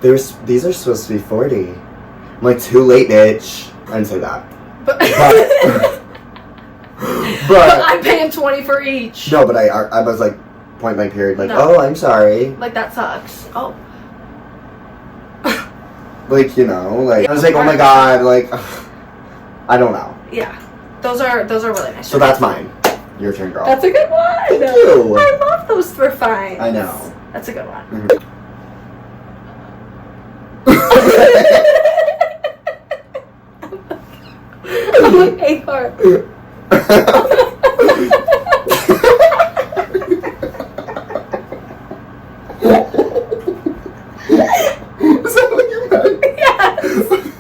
these are supposed to be 40. I'm like, too late, bitch. I didn't say that. But, But I'm paying 20 for each. no, but I was like, point blank period, like, No. oh, I'm sorry. Like, that sucks. Oh. Like, you know, like, I was like, oh my god, like, I don't know. Yeah. Those are really nice. So that's mine. Your turn, girl. That's a good one. Thank you. I love those thrift finds. I know. That's a good one. I'm like, hey, Cart. Is that what you meant? Yes.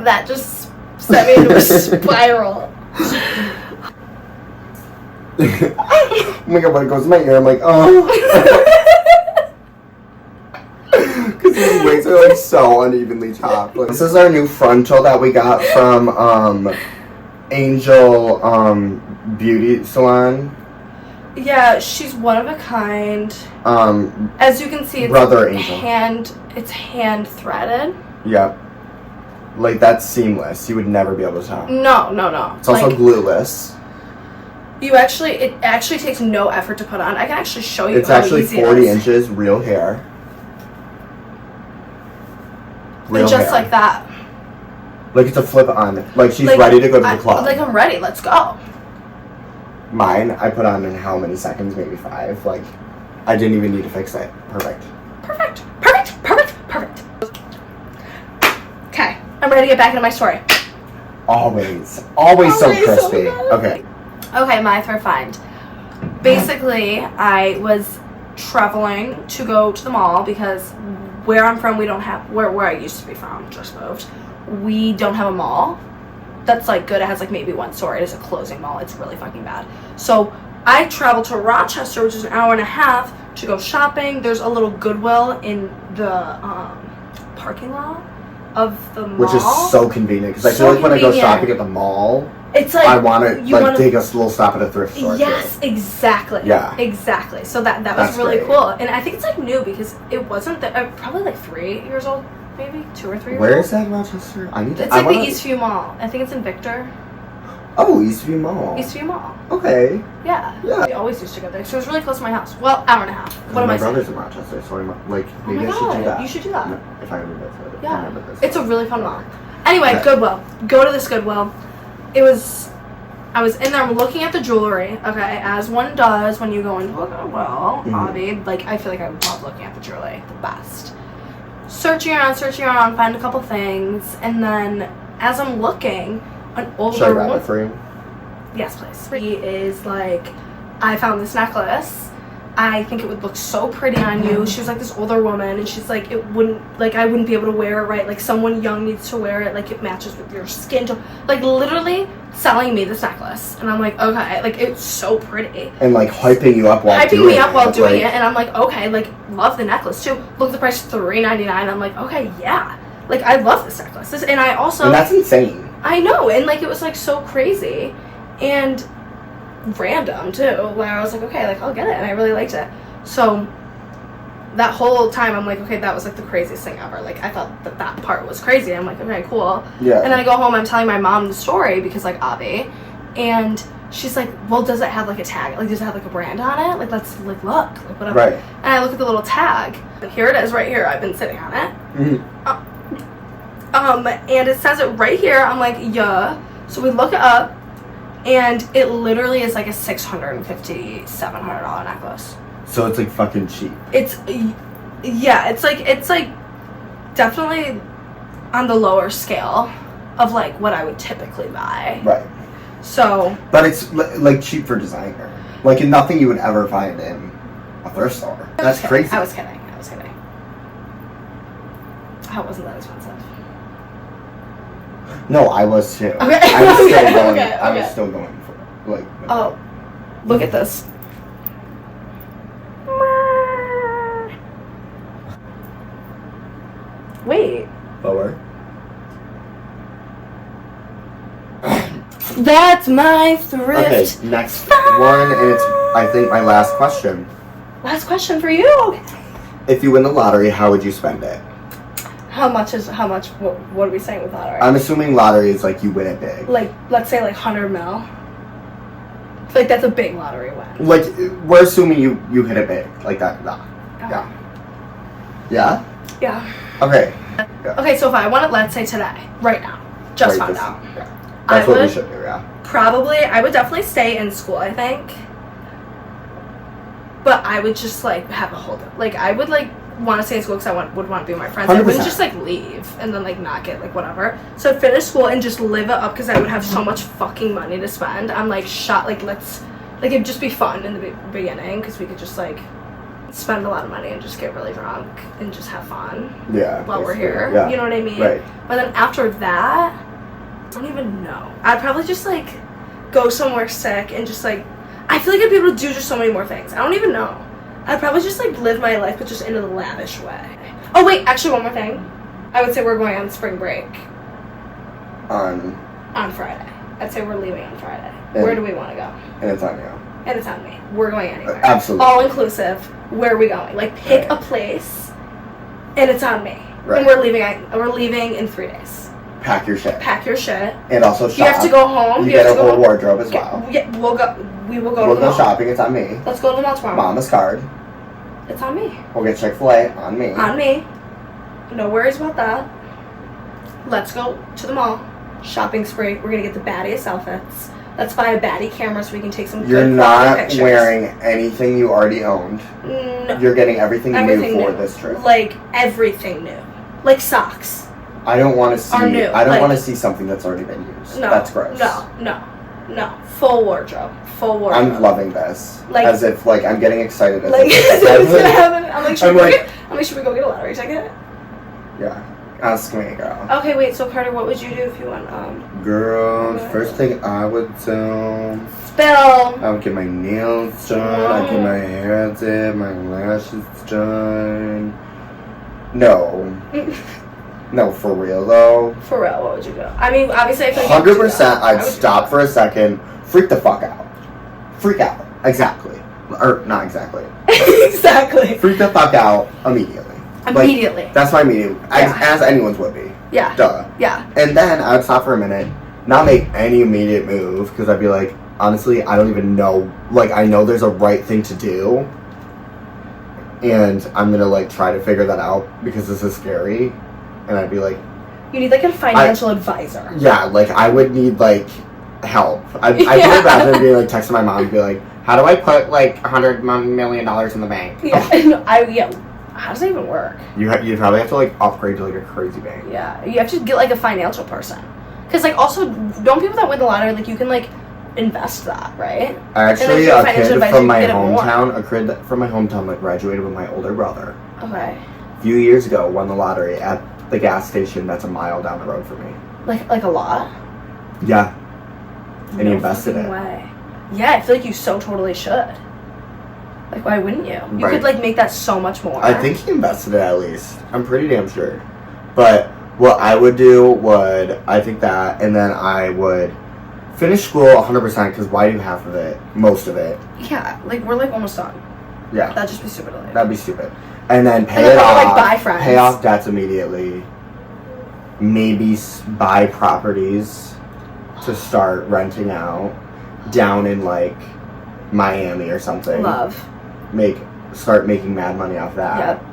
That just sent me into a spiral. Oh my god, when it goes in my ear, I'm like, oh. Because these wigs are like so unevenly chopped. Like, this is our new frontal that we got from Angel Beauty Salon. Yeah, she's one of a kind. Um, As you can see, it's Brother Angel. hand threaded. yeah. Like, that's seamless. You would never be able to tell. No. It's also like, glueless. it actually takes no effort to put on. I can actually show you It's how actually easy 40 it is. inches, real hair. And just hair. like that. Like, it's a flip on. Like, she's Like, ready to go to the club. Like, I'm ready. Let's go. Mine, I put on in how many seconds? Maybe 5. Like, I didn't even need to fix it. Perfect. Perfect. Okay, I'm ready to get back into my story. Always so Always so crispy. good. Okay. Okay, my thrift find. Basically, I was traveling to go to the mall because where I'm from, we don't have where I used to be from, just moved. We don't have a mall that's like good. It has like maybe one store. It is a closing mall. It's really fucking bad. So I traveled to Rochester, which is an hour and a half, to go shopping. There's a little Goodwill in the parking lot of the mall. Which is so convenient because I So feel like when I go convenient. shopping at the mall, It's like I want to you wanna- take a little stop at a thrift store. Yes, exactly. Yeah. Exactly. So that was That's really great. cool, and I think it's like new because it wasn't probably like 3 years old, maybe 2 or 3 years Where old. is that in Rochester? I need to. It's I like wanna, the Eastview Mall. I think it's in Victor. Oh, Eastview Mall. Eastview Mall. Okay. Yeah. Yeah. We always used to go there. So it was really close to my house. Well, hour and a half. What am my I brother's saying? in Rochester, so I'm like, Oh maybe my I should do god, that. you should do that. No, if I remember this. I Yeah. remember this. It's a really fun mall. Anyway, Okay. Goodwill. Go to this Goodwill. I was in there looking at the jewelry, okay, as one does when you go into a Goodwill, Bobby. Like, I feel like I love looking at the jewelry the best. Searching around, find a couple things, and then as I'm looking, an older Should I grab woman. it for you? Yes, please. He is like, I found this necklace. I think it would look so pretty on you. She was like this older woman, and she's like, I wouldn't be able to wear it right. Like, someone young needs to wear it. Like, it matches with your skin tone. Like, literally selling me this necklace. And I'm like, okay. Like, it's so pretty. And like hyping you up while Hyping doing me up while doing like, it. And I'm like, okay. Like, love the necklace, too. Look at the price, $3.99. I'm like, okay, yeah. Like, I love this necklace. And I also... And that's insane. I know. And, like, it was, like, so crazy. And... random too, where I was like, okay, like I'll get it, and I really liked it. So that whole time I'm like, okay, that was like the craziest thing ever. Like, I thought that part was crazy. I'm like, okay, cool. Yeah. And then I go home, I'm telling my mom the story because like Avi, and she's like, well, does it have like a tag? Like, does it have like a brand on it? Like, let's like look, like whatever. Right. And I look at the little tag. But here it is, right here. I've been sitting on it. And it says it right here. I'm like, yeah. So we look it up. And it literally is like a $650, $700 necklace. So it's like fucking cheap. It's like definitely on the lower scale. of like what I would typically buy. Right. So. But it's like cheap for designer. Like nothing you would ever find in a thrift store. That's crazy. I was kidding. How wasn't that expensive? No, I was too. Okay. I was still Okay, going. okay, I was okay. still going for like. Oh, look at this. Wait. Lower. That's my thrift. Okay, next one, and it's I think my last question. Last question for you. If you win the lottery, how would you spend it? How much? What are we saying with lottery? I'm assuming lottery is like you win it big. Like, let's say like 100 mil. Like that's a big lottery win. Like we're assuming you hit it big, like that. Nah. Yeah. Yeah. Yeah. Okay. Okay, so if I want it, let's say today, right now, just Right, found out. Yeah. That's I what we would should do. Yeah. Probably, I would definitely stay in school, I think. But I would just like have a hold up. Like I would like want to stay in school because I would want to be with my friends. 100%. I wouldn't just like leave and then like not get like whatever. So I'd finish school and just live it up because I would have so much fucking money to spend. I'm like shot like it'd just be fun in the beginning because we could just like spend a lot of money and just get really drunk and just have fun. Yeah. While we're basically, here, yeah. you know what I mean? Right. But then after that, I don't even know. I'd probably just like go somewhere sick and just like I feel like I'd be able to do just so many more things. I don't even know. I'd probably just like live my life, but just in a lavish way. Oh wait, actually one more thing. I would say we're going on spring break On Friday. I'd say we're leaving on Friday. And- Where do we want to go? and it's on you. And it's on me. We're going anywhere. Absolutely. All inclusive. Where are we going? Like pick Right. a place, and it's on me. Right. And we're leaving in 3 days. Pack your shit. Pack your shit. And also shop. You have to go home. You You get have a to go whole home. wardrobe as well. Yeah, we will go We'll to the go mall. shopping. It's on me. Let's go to the mall tomorrow. Mama's card. It's on me. We'll get Chick-fil-A on me. On me. No worries about that. Let's go to the mall. Shopping spree. We're gonna get the baddiest outfits. Let's buy a baddie camera so we can take some You're good not quality pictures. wearing anything you already owned. No. You're getting everything Everything new for new. this trip. Like everything new. Like socks. I don't want to see. Are new, I don't like- want to see something that's already been used. No. That's gross. No. Full wardrobe. Full wardrobe. I'm loving this. Like- as if like I'm getting excited. As Like, if it's gonna happen. I'm like, I'm like- should we go get a lottery ticket? yeah. Ask me, girl. Okay, wait. So Carter, what would you do if you won? Girl, first thing I would do, Spill. I would get my nails done. I'd get my hair did, my lashes done. No. No, for real though. For real, what would you do? I mean, obviously, I feel like you would do 100%. that. I I'd would do stop that. for a second, freak the fuck out. Freak out. Exactly. Or not exactly. Exactly. Freak the fuck out immediately. Immediately. Like, that's my immediate, Yeah. as anyone's would be. Yeah. Duh. Yeah. And then I would stop for a minute, not make any immediate move, because I'd be like, honestly, I don't even know. Like, I know there's a right thing to do, and I'm gonna like try to figure that out because this is scary. And I'd be like, You need like a financial advisor. yeah, like I would need like help. I'd Yeah. feel bad than be like texting my mom and be like, how do I put like $100 million in the bank? Yeah. Yeah. How does that even work? You'd probably have to like upgrade to like a crazy bank. Yeah. You have to get like a financial person. Because like also, don't people that win the lottery like you can like invest that, right? Actually, And a if you're a financial kid advisor, from you my get it more. hometown, that graduated with my older brother Okay. a few years ago, won the lottery at the gas station that's a mile down the road from me. Like a lot. Yeah. And he No invested fucking it. way. Yeah, I feel like you so totally should. Like, why wouldn't you? You Right. could like make that so much more. I think he invested it at least. I'm pretty damn sure. But what I would do I think that, and then I would finish school 100% because why do half of it, most of it? Yeah, like we're like almost done. Yeah, That'd just be stupid. Like. that'd be stupid. And then pay And then it probably, off. like, buy friends. Pay off debts immediately. Maybe buy properties to start renting out down in like Miami or something. Love. Start making mad money off that. Yep.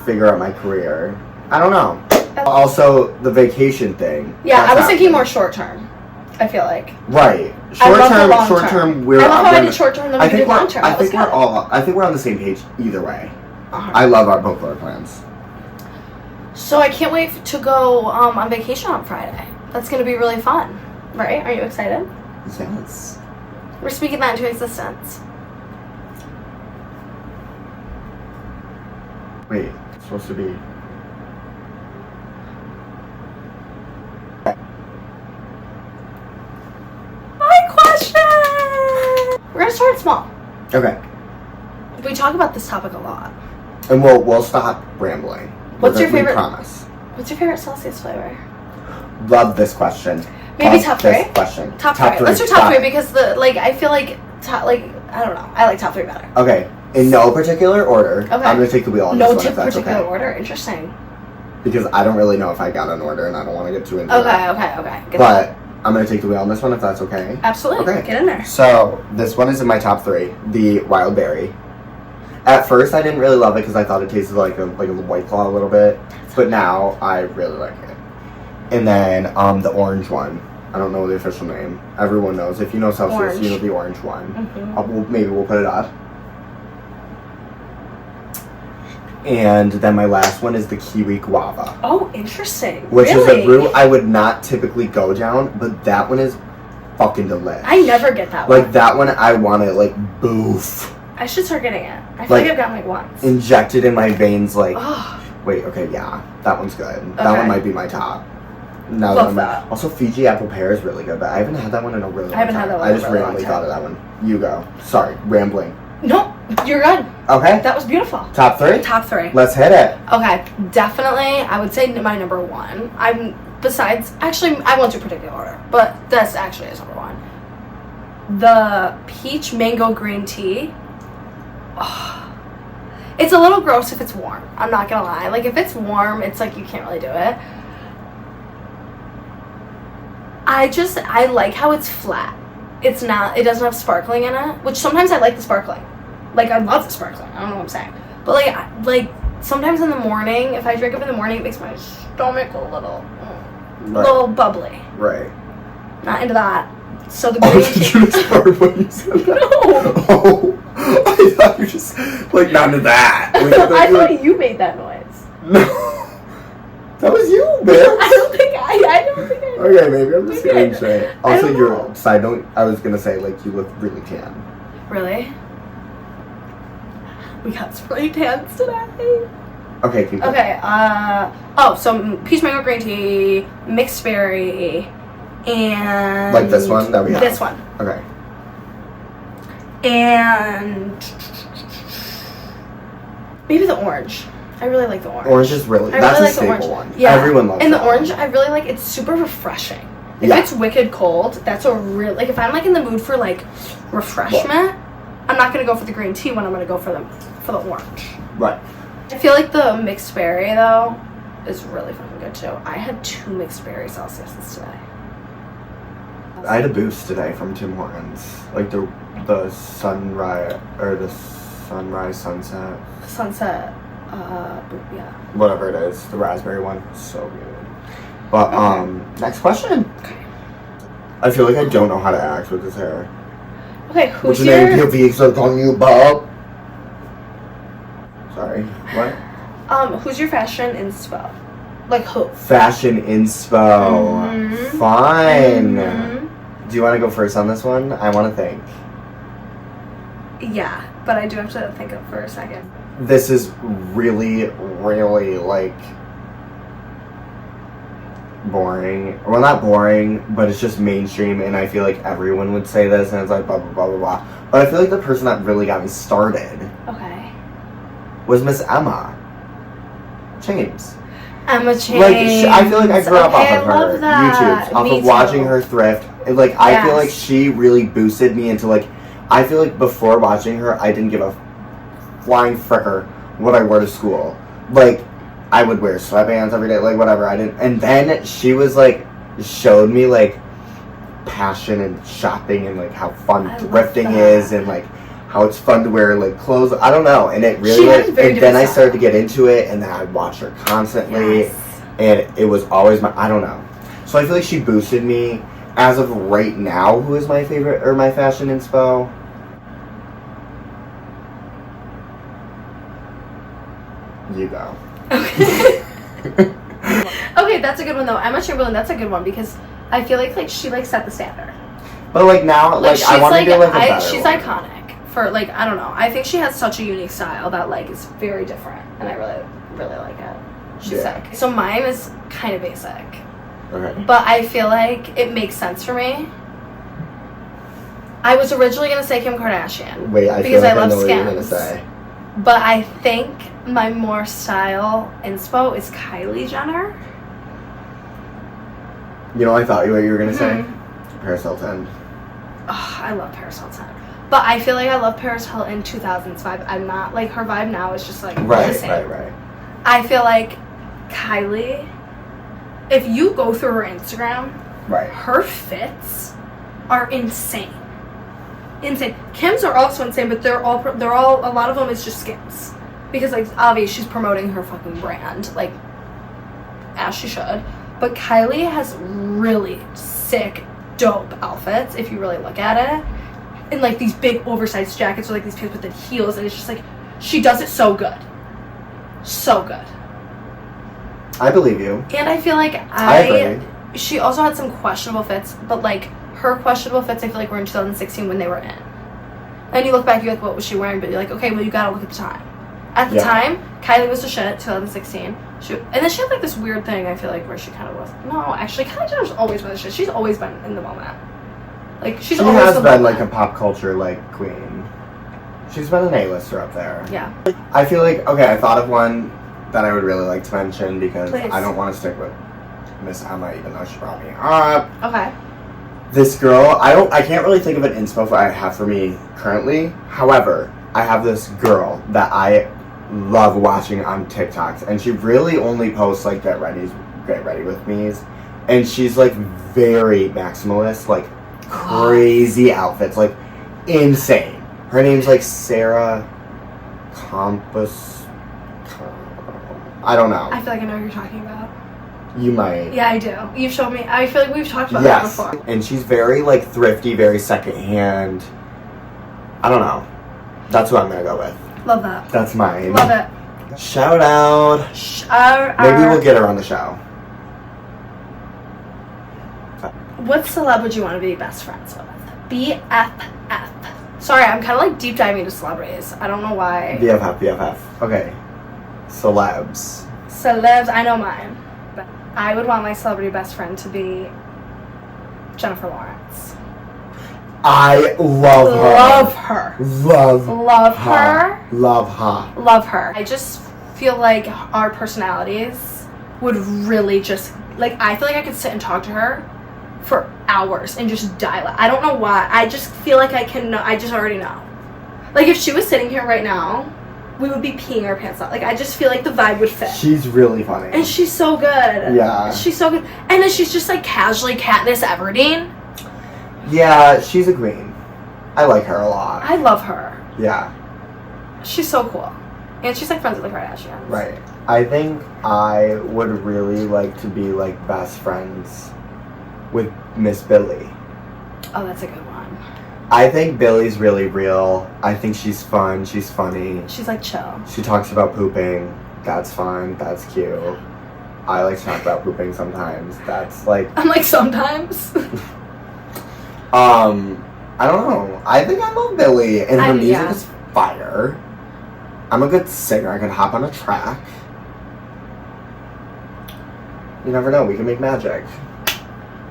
Figure out my career. I don't know. Also, the vacation thing. Yeah, that's I was thinking happening. more short term. I feel like. Right. I love the long Short term. term. We're. I love how I gonna- did short term, then I we think did long term. I think we're on the same page either way. I love our both our plans. So I can't wait to go on vacation on Friday. That's going to be really fun, right? Are you excited? Yes. We're speaking that into existence. Wait, it's supposed to be. My question! We're going to start small. Okay. We talk about this topic a lot. And we'll stop rambling. What's your We favorite? promise. What's your favorite Celsius flavor? Love this question. Maybe Love top this three? question. Top three. Let's do top three because I feel like I don't know. I like top three better. Okay. In no particular order. Okay. I'm gonna take the wheel on No this one if that's particular okay. order. Interesting. Because I don't really know if I got an order and I don't want to get too into it. Okay. Get But in. I'm gonna take the wheel on this one if that's okay. Absolutely. Okay. Get in there. So this one is in my top three. The wild berry. At first, I didn't really love it because I thought it tasted like a White Claw a little bit. But now I really like it. And then the orange one. I don't know the official name. Everyone knows. If you know Celsius, Orange. you know the orange one. Mm-hmm. Maybe we'll put it up. And then my last one is the kiwi guava, Oh, interesting. which really? is a route I would not typically go down, but that one is fucking delish. I never get that one. Like that one, I want to like boof, I should start getting it. I feel like I've gotten once. injected in my veins. Like, Oh, wait, okay, yeah, that one's good. Okay. That one might be my top. Now Love that. that. Also, Fiji apple pear is really good, but I haven't had that one in a really long time. I haven't had that one I in a just really long randomly time. thought of that one. You go. Sorry, rambling. no, you're good. Okay, That was beautiful. top three. Top three. Let's hit it. Okay, definitely. I would say my number one. Actually, I won't do particular order, but this actually is number one. The peach mango green tea. Oh, it's a little gross if it's warm. I'm not gonna lie. Like if it's warm, it's like you can't really do it. I like how it's flat. It doesn't have sparkling in it, which sometimes I like the sparkling. Like I love the sparkling. I don't know what I'm saying. But like sometimes in the morning, if I drink it in the morning, it makes my stomach a little bubbly. Right. Not into that. So the Oh, green did tea. you start when you said that? No. Oh, I thought you just like not into that. Like, I thought you made that noise. No, that was you, bitch. I don't think I. Okay, maybe I'm just Maybe getting I- shit. I Also, don't your know. side note, I was gonna say like you look really tan. Really? We got spray tans today. Okay, keep going. Okay, so peach mango green tea, mixed berry, and... Like this one that we have? This one. Okay. And... maybe the orange. I really like the orange. Orange is really, I that's really a like the staple orange. one. Yeah. Everyone loves And the that orange, one. I really like, it's super refreshing. If Yeah. it's wicked cold, that's a real, like if I'm like in the mood for like refreshment, I'm not gonna go for the green tea when I'm gonna go for the orange. Right. I feel like the mixed berry though is really fucking good too. I had 2 mixed berry Celsiuses today. I had a boost today from Tim Hortons. Like the sunrise or the sunrise sunset. Sunset, yeah. Whatever it is, the raspberry one. So good. But next question. Okay. I feel like I don't know how to act with this hair. Okay, What's who's your name? your POV, so calling you Bob. Sorry. What? who's your fashion inspo? Like who? Fashion inspo. Mhm. Fine. Mhm. Do you want to go first on this one? I want to think. Yeah, but I do have to think of for a second. This is really, really like boring. Well, not boring, but it's just mainstream, and I feel like everyone would say this, and it's like blah blah blah blah blah. But I feel like the person that really got me started Okay. was Miss Emma James. Emma Like James. I feel like I grew up off Okay, of I love her that. YouTube, off Me of watching too. her thrift. And, like I feel like Yes. she really boosted me into like. I feel like before watching her, I didn't give a flying fricker what I wore to school. Like I would wear sweatpants every day, like whatever. I didn't. And then she was like, showed me like passion and shopping and like how fun I love thrifting that. is and like how it's fun to wear like clothes. I don't know, and it really. She has Like, very and then different I started to style. get into it, and then I'd watch her constantly. Yes. And it was always I don't know. So I feel like she boosted me. As of right now, who is my favorite or my fashion inspo? You go. Okay. that's a good one though. Emma Chamberlain, that's a good one because I feel like she like set the standard. But like now, like I want to do like a better she's one. iconic for like I don't know. I think she has such a unique style that like is very different, and I really like it. She's sick. So mine is kind of basic. Okay. But I feel like it makes sense for me. I was originally gonna say Kim Kardashian. Wait, I because feel like I love know what you're gonna Skims. say. But I think my more style inspo is Kylie Jenner. You know, I thought what you were gonna say. Mm-hmm. Paris Hilton. Oh, I love Paris Hilton. But I feel like I love Paris Hilton 2000s vibe. I'm not like her vibe now is just like the same. Right. I feel like Kylie, if you go through her Instagram, Right. her fits are insane. Insane. Kim's are also insane, but they're all a lot of them is just Skims. Because like obviously she's promoting her fucking brand, like as she should. But Kylie has really sick, dope outfits if you really look at it. And like these big oversized jackets or like these pants with the heels, and it's just like she does it so good. So good. I believe you. And I feel like I agree. She also had some questionable fits, but like her questionable fits I feel like were in 2016 when they were in. And you look back, you're like, what was she wearing? But you're like, okay, well you gotta look at the time. At the time, Kylie was the shit, 2016. And then she had like this weird thing, I feel like, where she kind of was. No, actually, Kylie Jenner's always been the shit. She's always been in the moment. Like, she has been like a pop culture like queen. She's been an A-lister up there. Yeah. I feel like, okay, I thought of one that I would really like to mention because Please. I don't want to stick with Miss Emma even though she brought me up. Okay. This girl, I can't really think of an inspo I have for me currently. However, I have this girl that I love watching on TikToks, and she really only posts like get ready with me's, and she's like very maximalist, like crazy outfits, like insane. Her name's like Sarah Compass. I don't know. I feel like I know what you're talking about. You might. Yeah, I do. You've shown me. I feel like we've talked about that before. And she's very like thrifty, very secondhand. I don't know. That's what I'm gonna go with. Love that. That's mine. Love it. Shout out. Maybe we'll get her on the show. What celeb would you want to be best friends with? BFF. Sorry, I'm kind of like deep diving into celebrities. I don't know why. BFF. Okay. Celebs. Celebs, I know mine. But I would want my celebrity best friend to be Jennifer Lawrence. I love her. Love her. Love her. Love her. Love her. I just feel like our personalities would really just, like, I feel like I could sit and talk to her for hours and just dial. I don't know why. I just feel like I can know. I just already know. Like, if she was sitting here right now, we would be peeing our pants out. Like, I just feel like the vibe would fit. She's really funny. And she's so good. Yeah. She's so good. And then she's just, like, casually Katniss Everdeen. Yeah, she's a queen. I like her a lot. I love her. Yeah. She's so cool. And she's, like, friends with the Kardashians. Right. I think I would really like to be, like, best friends with Miss Billy. Oh, that's a good one. I think Billy's really real. I think she's fun. She's funny. She's, like, chill. She talks about pooping. That's fun. That's cute. I like to talk about pooping sometimes. That's, like... I'm like, sometimes. I don't know. I think I love Billy, and her music is fire. I'm a good singer. I could hop on a track. You never know. We can make magic.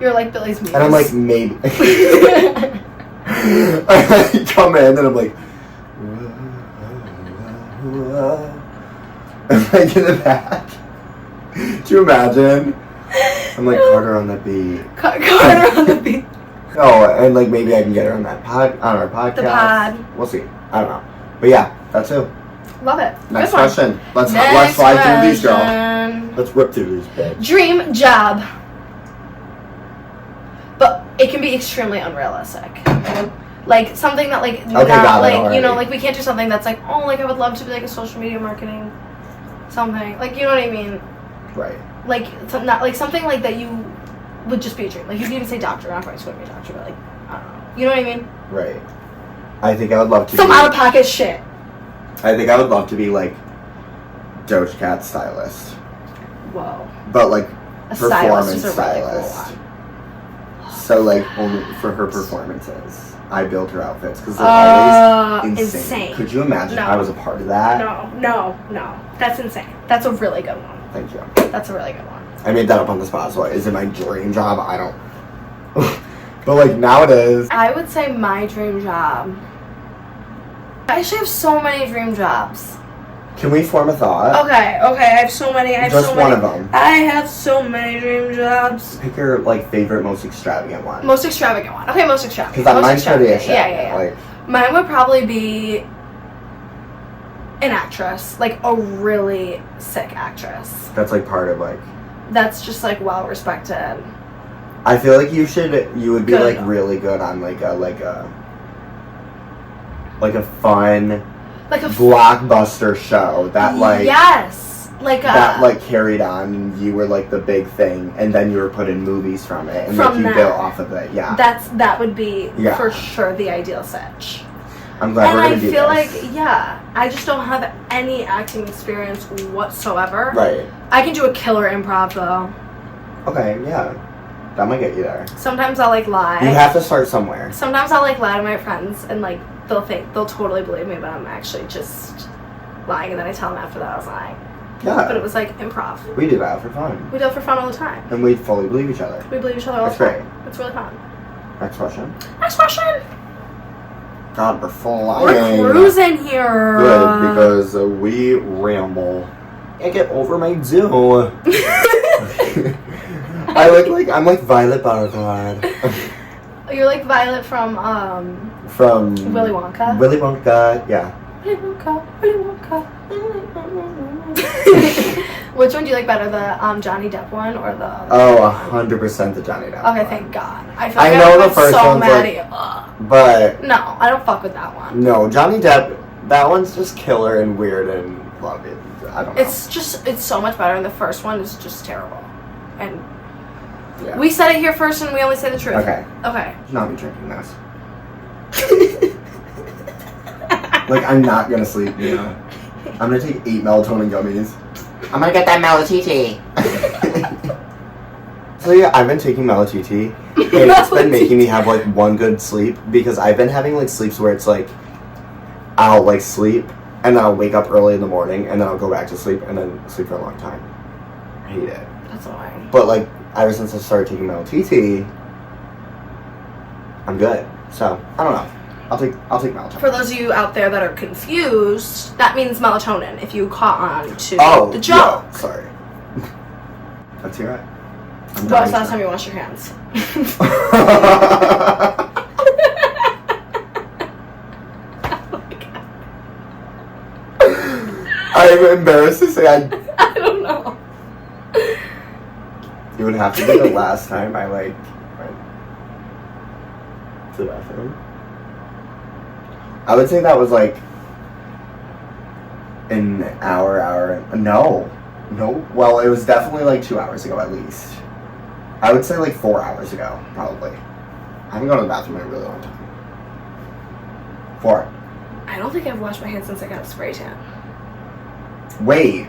You're like Billy's muse. And I'm like, maybe. I come in and I'm like, I'm like in the back. Do you imagine? I'm like Karter on the beat. Karter on the beat. Oh, and like maybe I can get her on that on our podcast. The pod. We'll see. I don't know. But yeah, that's it. Love it. Next Good one. question. Let's Next fly through these, girl. question. Let's rip through these, bitch. Dream job. But it can be extremely unrealistic. Like something that like Okay, got it like already. you know, like we can't do something that's like, oh, like I would love to be like a social media marketing something. Like, you know what I mean? Right. Like not like something like that you would just be a dream. Like you could even say doctor, not probably going to be a doctor, but like I don't know. You know what I mean? Right. I think I would love to Some be, out of pocket shit. I think I would love to be like Doja Cat stylist. Whoa. But like A stylist performance is a really cool stylist. one. So like only for her performances, I build her outfits because they're always insane. Could you imagine if I was a part of that? No. That's insane. That's a really good one. Thank you. That's a really good one. I made that up on the spot. So is it my dream job? I don't. But like now it is. I would say my dream job. I actually have so many dream jobs. Can we form a thought? Okay. I have so many. Just one of them. I have so many dream jobs. Pick your like favorite, most extravagant one. Most extravagant one. Okay, most extravagant. Because mine's pretty extravagant. Yeah. Like, mine would probably be an actress, like a really sick actress. that's like part of like. That's just like well respected. I feel like you would be Good. like really good on like a fun Like a blockbuster show that like yes, like a that like carried on and you were like the big thing and then you were put in movies from it and From like you that. built off of it. Yeah. that would be Yeah. for sure the ideal sitch. I'm glad And we're I gonna do feel this. like I just don't have any acting experience whatsoever. Right. I can do a killer improv though. Okay, yeah. That might get you there. Sometimes I'll like lie. You have to start somewhere. Sometimes I'll like lie to my friends and like they'll totally believe me, but I'm actually just lying, and then I tell them after that I was lying. Yeah. But it was like improv. We do that for fun. We do it for fun all the time. And we fully believe each other. We believe each other all That's the time. great. It's really fun. Next question. Next question. God, we're flying. We're cruising here. Good, because we ramble. I get over my due. I'm like Violet Beauregard. You're like Violet from From Willy Wonka. Willy Wonka, yeah. Willy Wonka. Which one do you like better, the Johnny Depp one or the other? Oh, 100% the Johnny Depp. Okay, one. thank God. I feel I like know I the first so one's mad like- at you. Ugh. But No, I don't fuck with that one. no, Johnny Depp, that one's just killer and weird and love it. I don't know. It's so much better, and the first one is just terrible. And Yeah. we said it here first, and we only say the truth. Okay. Okay. Should not be drinking this. Like, I'm not gonna sleep, you know. I'm gonna take 8 melatonin gummies. I'm gonna get that Melatonin. So yeah, I've been taking Melatonin. And it's been making me have like one good sleep because I've been having like sleeps where it's like I'll like sleep and then I'll wake up early in the morning and then I'll go back to sleep and then sleep for a long time. I hate it. That's annoying. But like ever since I started taking Melatonin, I'm good. So I don't know. I'll take melatonin. For those of you out there that are confused, that means melatonin. If you caught on to the joke. Yeah, sorry. Let's hear it. When was the last time you washed your hands? I'm embarrassed to say I don't know. It would have to be the last time I like went to the bathroom. I would say that was like an hour. No. Well, it was definitely like 2 hours ago at least. I would say like 4 hours ago, probably. I haven't gone to the bathroom in a really long time. 4. I don't think I've washed my hands since I got a spray tan. Wait.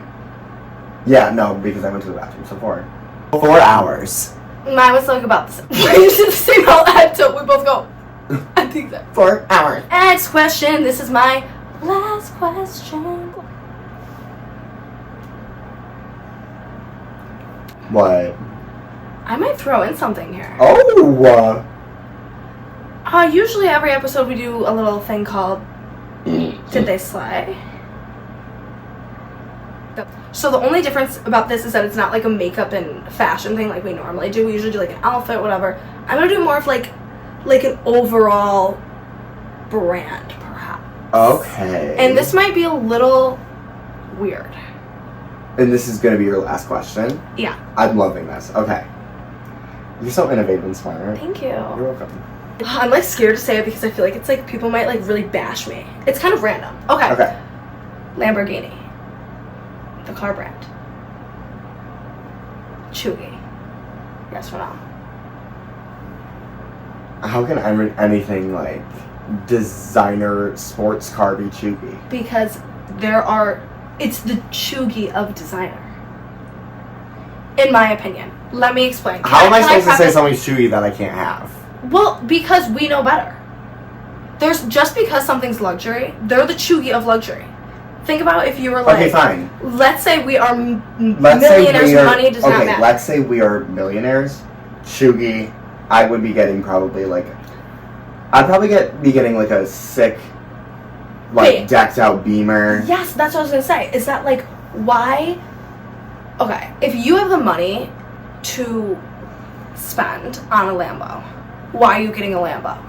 Yeah, no, because I went to the bathroom, so 4. 4 hours. Mine was like about the same. We did the same out so we both go. I think that. 4 hours. Next question. This is my last question. What? I might throw in something here. Oh! Usually every episode we do a little thing called Did They Slay? So the only difference about this is that it's not like a makeup and fashion thing like we normally do. We usually do like an outfit, whatever. I'm gonna do more of like an overall brand, perhaps. Okay. And this might be a little weird. And this is gonna be your last question? Yeah. I'm loving this. Okay. You're so innovative and smart. Thank you. You're welcome. I'm like scared to say it because I feel like it's like people might like really bash me. It's kind of random. Okay. Okay. Lamborghini. The car brand. Chugi. Yes or no? How can anything like designer sports car be Chugi? Because it's the Chugi of designer. in my opinion. Let me explain. How am I supposed to say preface- something's chewy that I can't have? Well, because we know better. There's just because something's luxury, they're the chuggy of luxury. Think about if you were like, Okay, fine. let's say we are Let's say millionaires, we are, money does not matter. let's say we are millionaires. Chuggy, I would be getting probably like, I'd probably be getting like a sick, like Wait. decked out Beamer. Yes, that's what I was gonna say. Is that like why? Okay, if you have the money to spend on a Lambo, why are you getting a Lambo?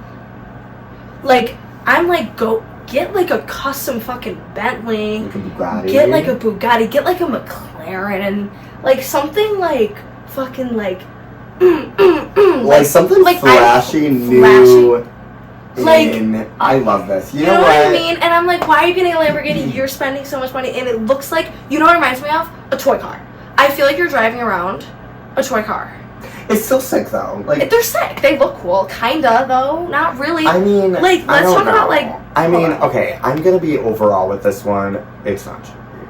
Like, I'm like, go get like a custom fucking Bentley, Like a Bugatti. get like a Bugatti, get like a McLaren, and like something like fucking like, like something like, flashy, new. Like, I love this. You You know what I mean? And I'm like, why are you getting a Lamborghini? You're spending so much money, and it looks like, you know what it reminds me of? A toy car. I feel like you're driving around a toy car. It's still sick though. Like, They're sick. They look cool, kinda though. Not really. I mean, like, I let's don't talk know. about like. I mean, hold on. okay, I'm gonna be overall with this one. It's not chewy.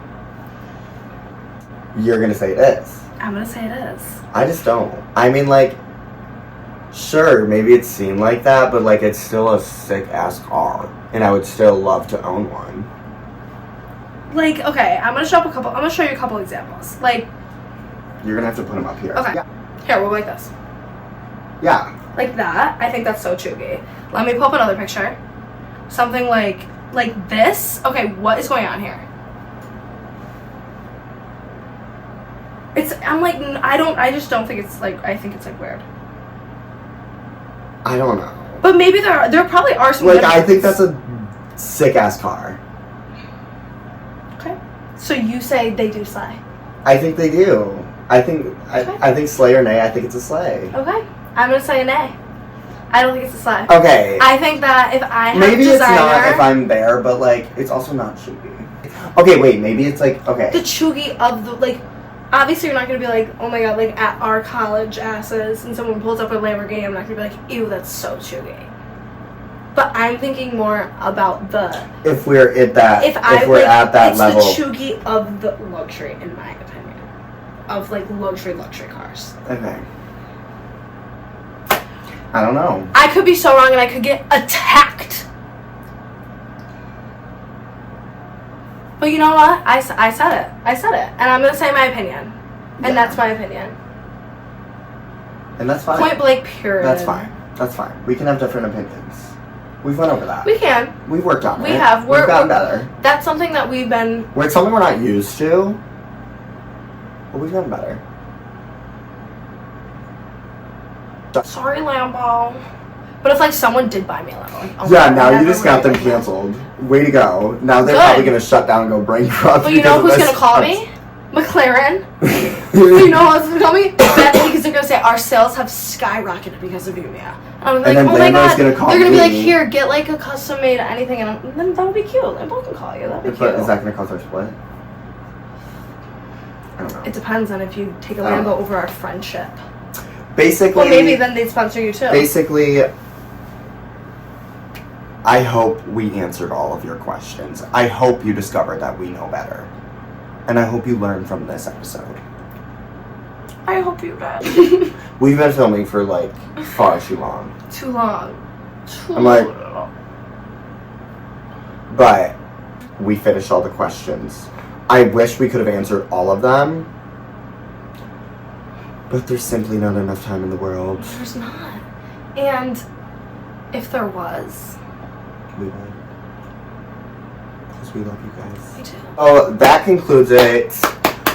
You're gonna say it is. I'm gonna say it is. I just don't. I mean, like, sure, maybe it seemed like that, but like, it's still a sick ass car, and I would still love to own one. Like, okay, I'm gonna show you a couple examples. Like, You're gonna have to put them up here. okay, here, we'll go like this, Yeah. like that. I think that's so chuggy. Let me pull up another picture. Something like this. Okay, what is going on here? I'm like, I just don't think it's like, I think it's like weird. I don't know. But maybe there probably are some Like, good I think ones. that's a sick ass car. Okay. So you say they do slay. I think they do. I think Okay. I think slay or nay. I think it's a slay. Okay. I'm gonna say a nay. I don't think it's a slay. Okay. I think that if I have Maybe designer, it's not if I'm there, but like it's also not chuggy. Okay, wait. Maybe it's like okay. the chuggy of the like. Obviously, you're not gonna be like, oh my god, like at our college asses, and someone pulls up a Lamborghini. I'm not gonna be like, ew, that's so chuggy. But I'm thinking more about the If we're at that, if we're like, at that it's level, the chuggy of the luxury, in my opinion, of like luxury cars. okay. I don't know. I could be so wrong, and I could get attacked. But you know what? I said it. And I'm going to say my opinion. And Yeah. that's my opinion. And that's fine. Point blank, period. That's fine. That's fine. We can have different opinions. We've went over that. We can. We've worked on it. We have. We've gotten better. That's something that we've been... It's something we're not used to, but we've gotten better. Sorry, Lambo. But if, like, someone did buy me a Lambo... Like, oh Yeah, my God, now you never just got would them I buy one. canceled. Way to go. Now they're Good. probably going to shut down and go bankrupt. But you know who's going to call me? McLaren. You know who's going to call me? Bentley, because they're going to say, our sales have skyrocketed because of you, Mia. And I'm like, And then oh my Lambo's God. gonna call They're going to be like, me. here, get, like, a custom-made anything. And then that would be cute. Lambo can call you. That would be But cute. is that going to cost our split? I don't know. It depends on if you take a I don't Lambo know. over our friendship. Basically... Well, maybe then they'd sponsor you, too. Basically, I hope we answered all of your questions. I hope you discovered that we know better. And I hope you learned from this episode. I hope you did. We've been filming for, like, far too long. Too long. I'm like- But we finished all the questions. I wish we could have answered all of them. But there's simply not enough time in the world. There's not. And if there was, We would. Because we love you guys. me too. Oh, that concludes it.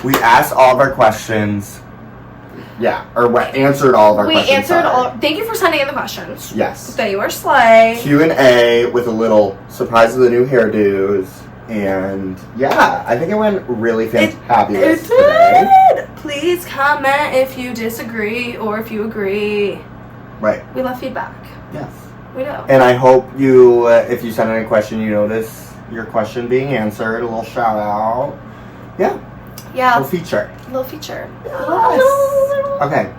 We asked all of our questions. Yeah, or what answered all of our We questions. answered sorry. all. Thank you for sending in the questions. Yes. They were slay. Q&A with a little surprise of the new hairdos. And yeah, I think it went really fabulous It today. did. Please comment if you disagree or if you agree. Right. We love feedback. Yes. We do. And I hope you, if you send in a question, you notice your question being answered. A little shout out. Yeah. Yeah. Little feature. Little feature. Yes. Okay.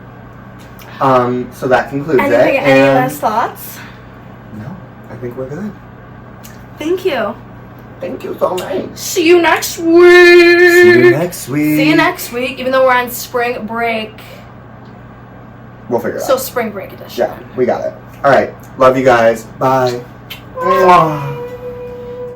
So that concludes it. Any and last thoughts? no, I think we're good. Thank you. Thank you so much. See you next week. See you next week. See you next next week, even though we're on spring break. We'll figure it So out. spring break edition. Yeah, we got it. All right. Love you guys. Bye. Mwah.